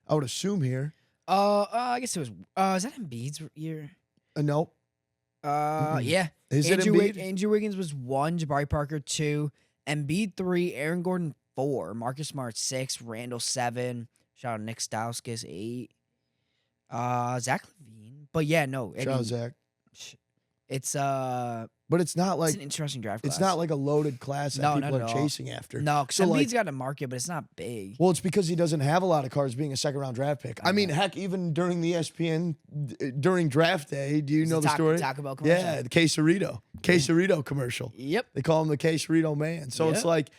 I would assume here. I guess it was. Is that Embiid's year? Nope. Yeah. Is it Embiid? Andrew Wiggins was 1, Jabari Parker 2, Embiid 3, Aaron Gordon 4, Marcus Smart 6, Randall 7, shout out Nick Stauskas 8, Zach LaVine. But yeah, no. Shout out Zach. It's But it's not like it's an interesting draft class. it's not like a loaded class that people are chasing after. No, because So, Embiid's got a market, but it's not big. Well, it's because he doesn't have a lot of cards being a second round draft pick. I mean, heck, even during the ESPN during draft day, do you know the story? Taco Bell commercial. Yeah, the Quesarito commercial. Yep. They call him the Quesarito man. So it's like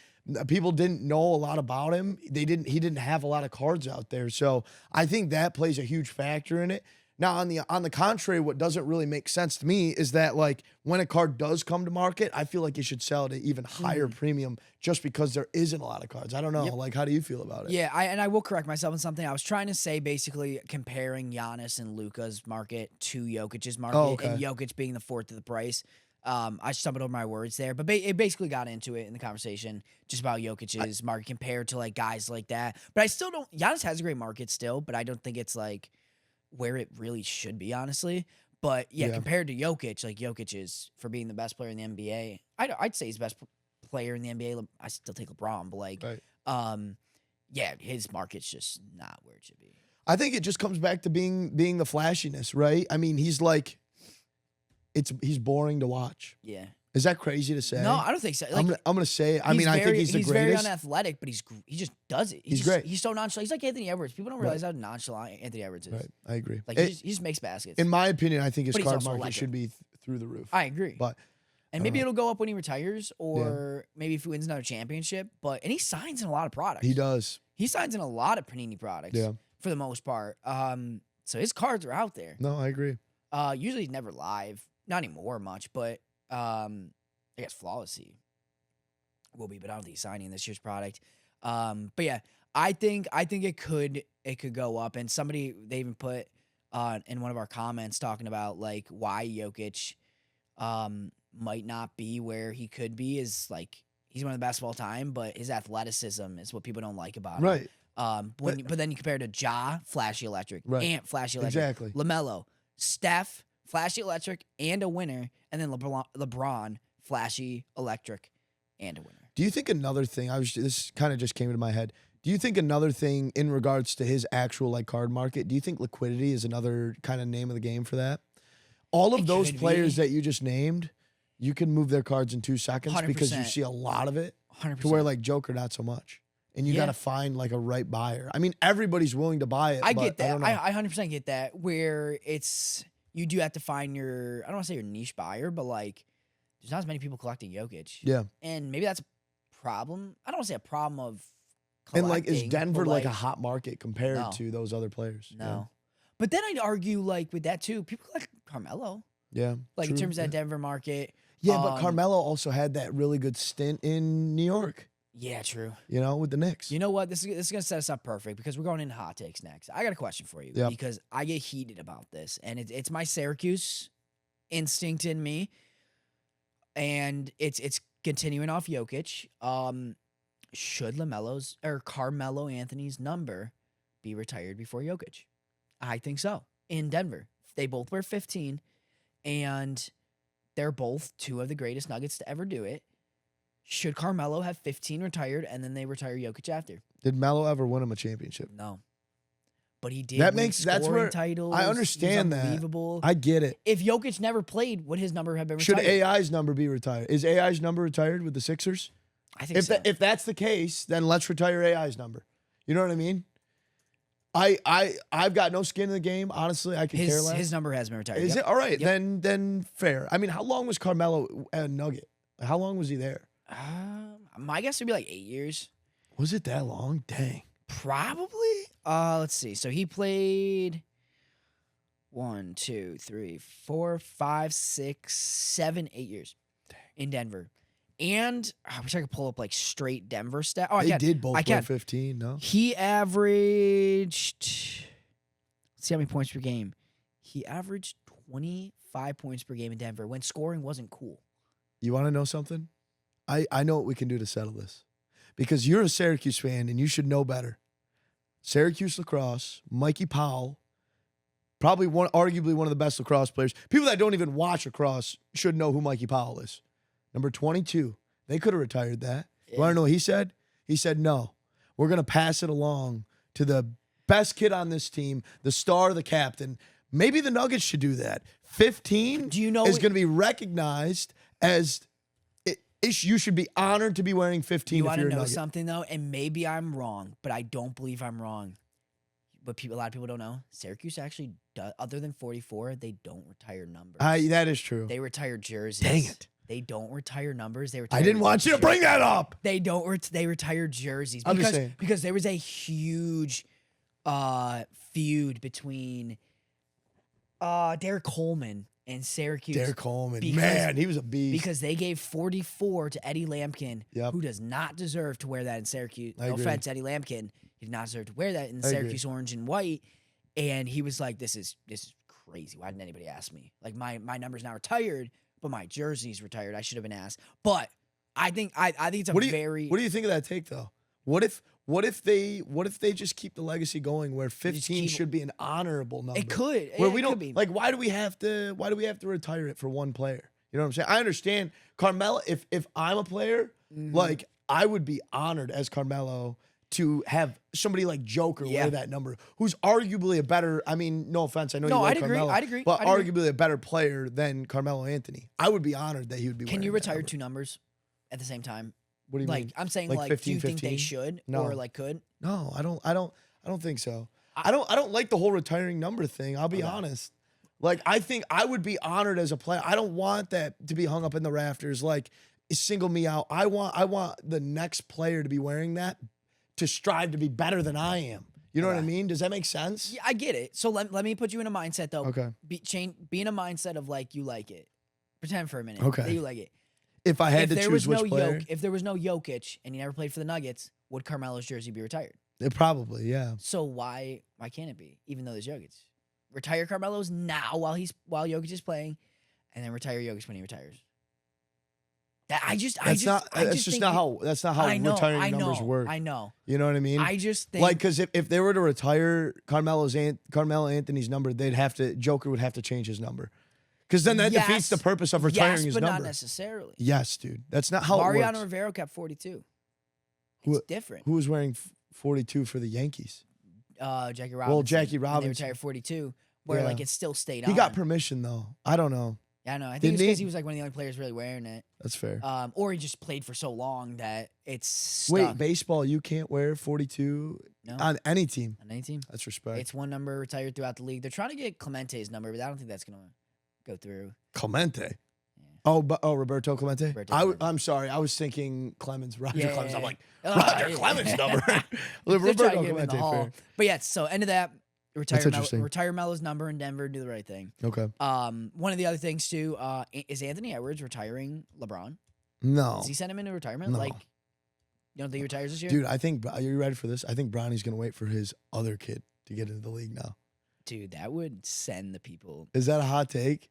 people didn't know a lot about him. He didn't have a lot of cards out there. So I think that plays a huge factor in it. Now, on the contrary, what doesn't really make sense to me is that, like, when a card does come to market, I feel like you should sell it at even higher premium just because there isn't a lot of cards. I don't know. Like, how do you feel about it? Yeah, I will correct myself on something. I was trying to say basically comparing Giannis and Luka's market to Jokic's market, and Jokic being the fourth of the price. I stumbled over my words there, but it basically got into it in the conversation just about Jokic's market compared to, like, guys like that. But I still don't – Giannis has a great market still, but I don't think it's, like – where it really should be, honestly. But yeah, compared to Jokic, like Jokic is, for being the best player in the NBA, I'd say he's the best player in the NBA. I still take LeBron, but like, yeah, his market's just not where it should be. I think it just comes back to being the flashiness, right? I mean, he's like, he's boring to watch. Yeah. Is that crazy to say? No, I don't think so. Like, I'm gonna say. I mean, I think he's the he's greatest. Very unathletic, but he just does it. He's great. He's so nonchalant. He's like Anthony Edwards. People don't realize how nonchalant Anthony Edwards is. Right, I agree. Like he just makes baskets. In my opinion, I think his But he's card also market electric. should be through the roof. I agree. But and maybe it'll go up when he retires, or maybe if he wins another championship. And he signs in a lot of products. He does. He signs in a lot of Panini products. Yeah. For the most part. So his cards are out there. No, I agree. Usually he's never live. Not anymore much, but I guess flawless he will be, but I don't think he's signing this year's product. But yeah, I think it could go up. And somebody, they even put in one of our comments talking about like why Jokic might not be where he could be, is like he's one of the best of all time, but his athleticism is what people don't like about him. Right. But then you compare it to Ja, flashy electric, Right. Ant, flashy electric, Exactly. LaMelo, Steph, flashy electric and a winner, and then LeBron, flashy electric and a winner. Do you think another thing, this kind of just came into my head. Do you think another thing in regards to his actual like card market, do you think liquidity is another kind of name of the game for that? All of It those could players be. that you just named, you can move their cards in 2 seconds because you 100%. see a lot of it, 100%. to where like Joker, not so much. And you Yeah. got to find like a right buyer. I mean, everybody's willing to buy it. I but get that. don't know. I 100% get that. Where it's, you do have to find your, I don't want to say your niche buyer, but like there's not as many people collecting Jokic. Yeah. And maybe that's a problem. I don't want to say a problem of And like, is collecting, Denver but, like a hot market compared No. to those other players? No. But then I'd argue like with that too, people collect Carmelo. Yeah. Like true, in terms of yeah. that Denver market. Yeah, but Um, Carmelo also had that really good stint in New York, Yeah, true. with the Knicks. You know what? This is going to set us up perfect because we're going into hot takes next. I got a question for you Yep. because I get heated about this, and it's my Syracuse instinct in me, and it's continuing off Jokic. Should Carmelo Anthony's number be retired before Jokic? I think so. In Denver, they both wear 15, and they're both two of the greatest Nuggets to ever do it. Should Carmelo have 15 retired and then they retire Jokic after? Did Melo ever win him a championship? No. But he did That win makes- that's scoring where- titles. I He was understand that. unbelievable. I get it. If Jokic never played, would his number have been Should retired? AI's number be retired? Is AI's number retired with the Sixers? I think If so. if that's the case, then let's retire AI's number. You know what I mean? I've got no skin in the game. Honestly, I could care less. his number has been retired. Is Yep. it all right? Yep. Then fair. I mean, how long was Carmelo a Nugget? How long was he there? My guess would be like 8 years. Was it that long? Dang. Probably. Let's see. So he played 1, 2, 3, 4, 5, 6, 7, 8 years in Denver. And I wish I could pull up like straight Denver stat. Oh, I They can. did both I wear can. 15, no? He averaged. Let's see how many points per game. He averaged 25 points per game in Denver when scoring wasn't cool. You want to know something? I know what we can do to settle this. Because you're a Syracuse fan and you should know better. Syracuse lacrosse, Mikey Powell, arguably one of the best lacrosse players. People that don't even watch lacrosse should know who Mikey Powell is. Number 22. They could have retired that. You want to know what he said? He said, no, we're going to pass it along to the best kid on this team, the star, the captain. Maybe the Nuggets should do that. 15 Do you know is it- going to be recognized as you should be honored to be wearing 15 You if want to you're a know Nugget. something though, and maybe I'm wrong, but I don't believe I'm wrong. But a lot of people don't know. Syracuse actually does, other than 44, they don't retire numbers. That is true. They retire jerseys. Dang it. They don't retire numbers. They retire. I didn't want you to bring that up. They don't. They retire jerseys I'm just because saying. because there was a huge feud between Derek Coleman and Syracuse. Derek Coleman. because- Man, he was a beast. Because they gave 44 to Eddie Lampkin, Yep. who does not deserve to wear that in Syracuse. I No agree. offense, Eddie Lampkin. He did not deserve to wear that in I agree. Syracuse orange and white. And he was like, this is crazy. Why didn't anybody ask me? Like my number's not retired, but my jersey's retired. I should have been asked. But I think it's a what do very you think of that take though? What if they just keep the legacy going where 15 keep- should be an honorable number? it could. Where it we could don't be. like why do we have to retire it for one player? You know what I'm saying? I understand Carmelo, if I'm a player, Mhm. like I would be honored as Carmelo to have somebody like Joker Yeah. wear that number, who's arguably a better, I mean, no offense, I know No, you like I'd agree, Carmelo, I'd agree, but I'd agree. arguably a better player than Carmelo Anthony. I would be honored that he would be Can wearing you that retire number. 2 numbers at the same time? What do you Like mean? I'm saying, Like like, 15, do you think they 15? should No. or like could? No, I don't think so. I don't like the whole retiring number thing. I'll be Okay. honest. Like I think I would be honored as a player. I don't want that to be hung up in the rafters. Like single me out. I want the next player to be wearing that to strive to be better than I am. You know what I Okay. mean? Does that make sense? Yeah, I get it. So let me put you in a mindset though. Okay. Be in a mindset of like you like it. Pretend for a minute. Okay. That you like it. If I had to choose which player, if there was no Jokic and he never played for the Nuggets, would Carmelo's jersey be retired? it probably, yeah. So why can't it be? Even though there's Jokic, retire Carmelo's now while Jokic is playing, and then retire Jokic when he retires. That's not how retiring numbers work. I know. You know what I mean? I just think Like, because if they were to retire Carmelo Anthony's number, Joker would have to change his number. Because then that defeats the purpose of retiring his but number. not necessarily. Yes, dude. That's not how it Mariano works. Rivera kept 42. It's different. Who was wearing 42 for the Yankees? Jackie Robinson. Well, Jackie They Robinson. retired 42, where like it still stayed on. He got permission, though. I don't know. Yeah, I know. I think Didn't it's because he? he was like one of the only players really wearing it. That's fair. Or he just played for so long that it's stuck. Wait, baseball, you can't wear 42 No. on any team. On any team. That's respect. It's one number retired throughout the league. They're trying to get Clemente's number, but I don't think that's going to go through. Clemente. Yeah. Roberto Clemente? Roberto Clemente. I'm sorry. I was thinking Clemens. Roger Clemens. I'm like, Oh, Roger yeah. Clemens' number. They're trying to Roberto get him in the Clemente, hall. fair. But yeah, so end of that. interesting. Retire Melo's number in Denver. Do the right thing. Okay. One of the other things too is Anthony Edwards retiring LeBron. No. Does he send him into retirement? No. Like, you don't think he retires this year? Dude, are you ready for this? I think Bronny's going to wait for his other kid to get into the league now. Dude, that would send the people. Is that a hot take?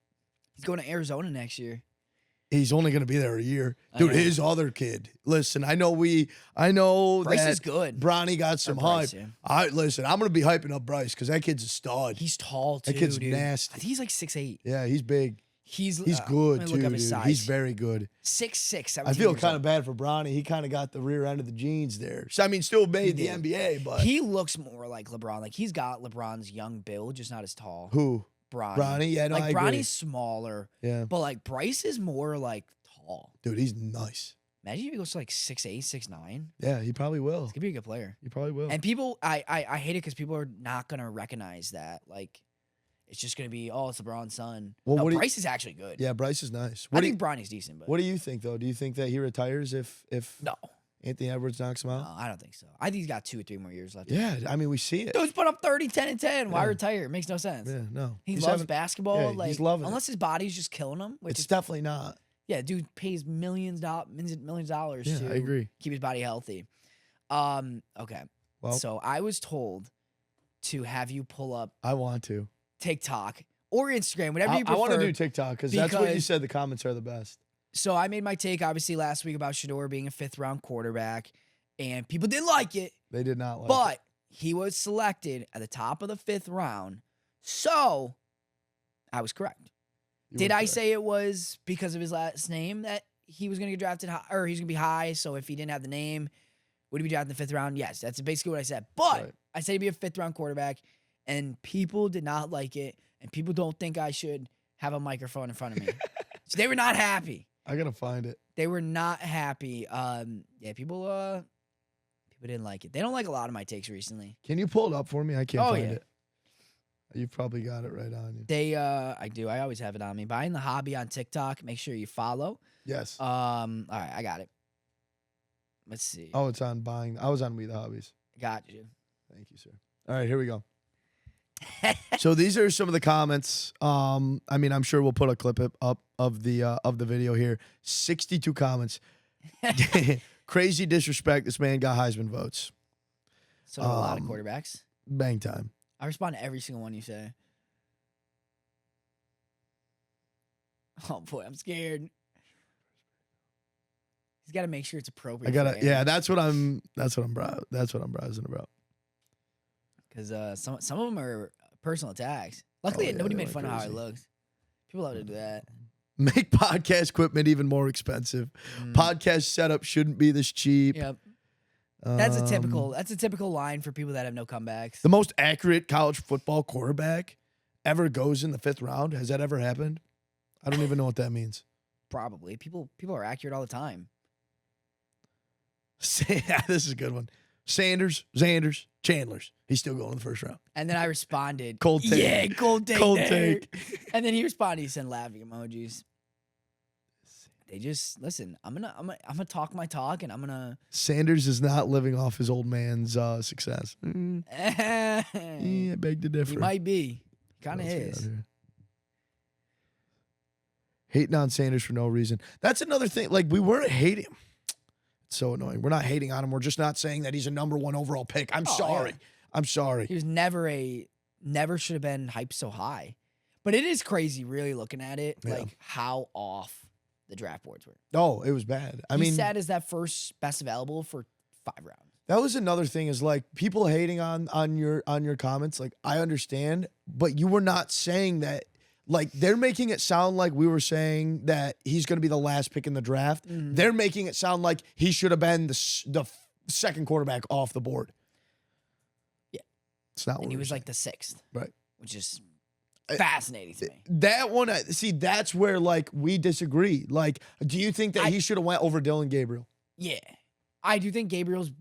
He's going to Arizona next year. He's only going to be there a year. I Dude, know. his other kid. Listen, I know Bryce that is good. Bronny got some Bryce, hype. yeah. Listen, I'm going to be hyping up Bryce because that kid's a stud. He's tall too. That kid's dude. nasty. I think he's like 6'8". Yeah, he's big. He's good let me too, look up his dude. size. He's very good. 6'6". I feel kind of bad for Bronny. He kind of got the rear end of the jeans there. So, I mean, still made the did. NBA, but He looks more like LeBron. Like he's got LeBron's young build, just not as tall. who? Bronny. Bronny? Yeah, no, like I agree. Bronny's smaller, Yeah, but like Bryce is more like tall. dude, he's nice. Imagine if he goes to like 6'8", 6'9". Yeah, he probably will. He's gonna be a good player. He probably will. And people, I hate it because people are not gonna recognize that. Like, it's just gonna be, oh, it's LeBron's son. Well, no, what do you- Bryce is actually good. Yeah, Bryce is nice. I think Bronny's decent, but What do you think though? Do you think that he retires if no, Anthony Edwards knocks him out? I don't think so. I think he's got 2 or 3 more years left. Yeah, I mean we see it. Dude's put up 30, 10, and 10. Why Yeah. retire? It makes no sense. Yeah, no. He He's loves having- basketball. yeah, like, he's loving it. unless his body's just killing him, which It's is definitely not. yeah, dude pays millions of dollars Yeah, to I agree. keep his body healthy. Okay. Well, So I was told to have you pull up I want to. TikTok or Instagram, whatever you I prefer. want to do TikTok because that's what you because- said. The comments are the best. So I made my take obviously last week about Shedeur being a 5th-round quarterback, and people didn't like it, They did not like. but he was selected at the top of the 5th round. So I was correct. You Did were I correct. say it was because of his last name that he was going to get drafted high, or he's going to be high? So if he didn't have the name, would he be drafted in the 5th round? Yes, that's basically what I said. But Right. I said he'd be a 5th-round quarterback, and people did not like it, and people don't think I should have a microphone in front of me. So they were not happy. I gotta find it. They were not happy. Yeah, people didn't like it. They don't like a lot of my takes recently. Can you pull it up for me? I can't Oh, find yeah. it. You've probably got it right on you. They I do. I always have it on me. Buying the hobby on TikTok. Make sure you follow. Yes. All right, I got it. Let's see. Oh, it's on buying. I was on WeTheHobbies. Got you. Thank you, sir. All right, here we go. So these are some of the comments. I mean, I'm sure we'll put a clip up of the video here. 62 comments. Crazy disrespect. This man got Heisman votes. So a lot of quarterbacks. Bang time. I respond to every single one you say. Oh boy, I'm scared. He's got to make sure it's appropriate. I gotta. Yeah, that's what I'm browsing about. Because some of them are personal attacks. Luckily, yeah, nobody they made went fun of how I crazy. looked. People love to do that. Make podcast equipment even more expensive. Podcast setup shouldn't be this cheap. Yep. That's a Um, typical line for people that have no comebacks. The most accurate college football quarterback ever goes in the 5th round. Has that ever happened? I don't even know what that means. Probably. People are accurate all the time. This is a good one. Sanders, Xanders, Chandlers. He's still going in the 1st round. And then I responded, Cold take. yeah, cold take. Cold there." take. And then he responded, he sent laughing emojis. They just listen. I'm gonna talk my talk, and I'm gonna. Sanders is not living off his old man's success. I beg to differ. He might be. Kind of What else we got is. here? Hating on Sanders for no reason. That's another thing. Like, we weren't hating him. It's so annoying. We're not hating on him. We're just not saying that he's a number 1 overall pick. I'm sorry. Yeah. I'm sorry. He was never should have been hyped so high. But it is crazy, really looking at it, Yeah. like how off the draft boards were. Oh, it was bad. I He mean, sat as that first best available for 5 rounds. that was another thing is like people hating on your comments. Like, I understand, but you were not saying that. Like, they're making it sound like we were saying that he's going to be the last pick in the draft. Mhm. They're making it sound like he should have been the second quarterback off the board. Yeah. It's not what And he we're was saying. like the 6th. Right. Which is fascinating to me. That one, see, that's where like we disagree. Like, do you think that he should have went over Dylan Gabriel? Yeah. I do think Gabriel's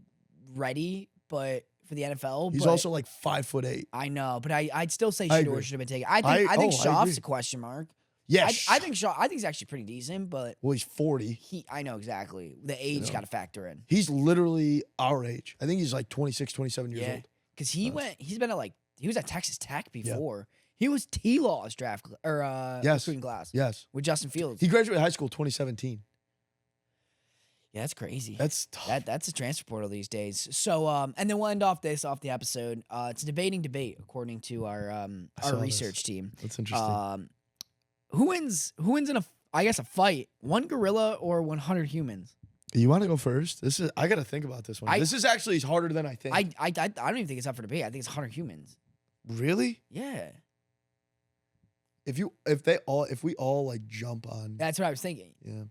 ready, but for the NFL. He's but also like 5'8". I know, but I'd still say I Shedeur agree. should have been taken. I think I Schaaf's agree. a question mark. Yes. I think he's actually pretty decent, but Well, he's 40. I know exactly. The age know. got to factor in. He's literally our age. I think he's like 26, 27 years Yeah. old. Because he was at Texas Tech before. He was T-Law's draft Yes. recruiting class Yes. with Justin Fields. He graduated high school 2017. Yeah, that's crazy. That's tough. That's a transfer portal these days. So and then we'll end off the episode. It's a debating debate according to our saw this. research team. That's interesting. Who wins in a fight? 1 gorilla or 100 humans? You want to go first? I got to think about this one. This is actually harder than I think. I don't even think it's up for debate. I think it's 100 humans. Really? Yeah. If we all like jump on, That's what I was thinking. yeah.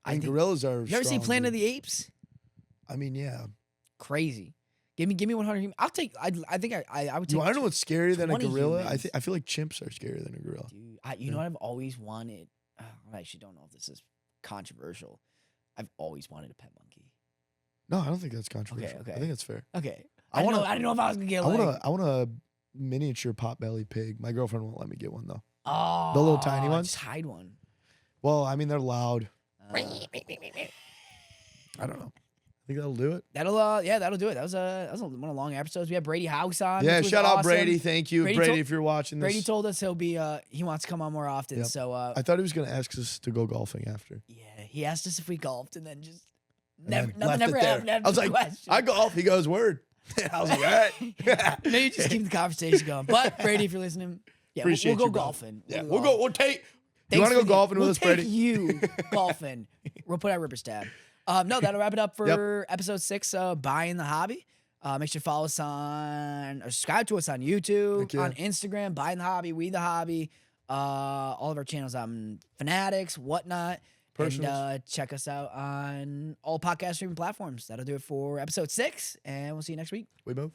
I And think- gorillas are. You ever seen strong, Planet of dude. the Apes? I mean, yeah. Crazy. Give me 100 humans. I'll take. I think I would take. You want to know what's scarier than a 20 gorilla? humans. I feel like chimps are scarier than a gorilla. Dude, you know what I've always wanted? I actually don't know if this is controversial. I've always wanted a pet monkey. No, I don't think that's controversial. okay. I think it's fair. Okay. I I wanna- didn't know if I was gonna get I like. want a miniature pot-belly pig. My girlfriend won't let me get one though. Oh, the little tiny ones? Just hide one. Well, I mean, they're loud. Uh, I don't know. I think that'll do it. that'll do it. That was one of the long episodes. We had Brady House on. Yeah, which was shout out awesome. Brady. Thank you, Brady Brady, told- if you're watching this. Brady told us he wants to come on more often. Yep. So I thought he was going to ask us to go golfing after. yeah, he asked us if we golfed and then just And never then nothing left ever it there. happened. After I was the like, question. I golf. He goes, word. I was like, all right. Maybe just keep the conversation going. But Brady, if you're listening, yeah, Appreciate we'll you, go brother. golfing. Yeah, go we'll golfing. go. We'll take. You Thanks want to for go golfing with us, we'll Brady? take you golfing. We'll put our Ripper's tab. No, that'll wrap it up for episode 6 of Buying the Hobby. Make sure to follow us or subscribe to us on YouTube, Heck yeah. on Instagram, Buying the Hobby, We the Hobby. All of our channels on Fanatics, whatnot. Personals. And check us out on all podcast streaming platforms. That'll do it for episode 6, and we'll see you next week. We move.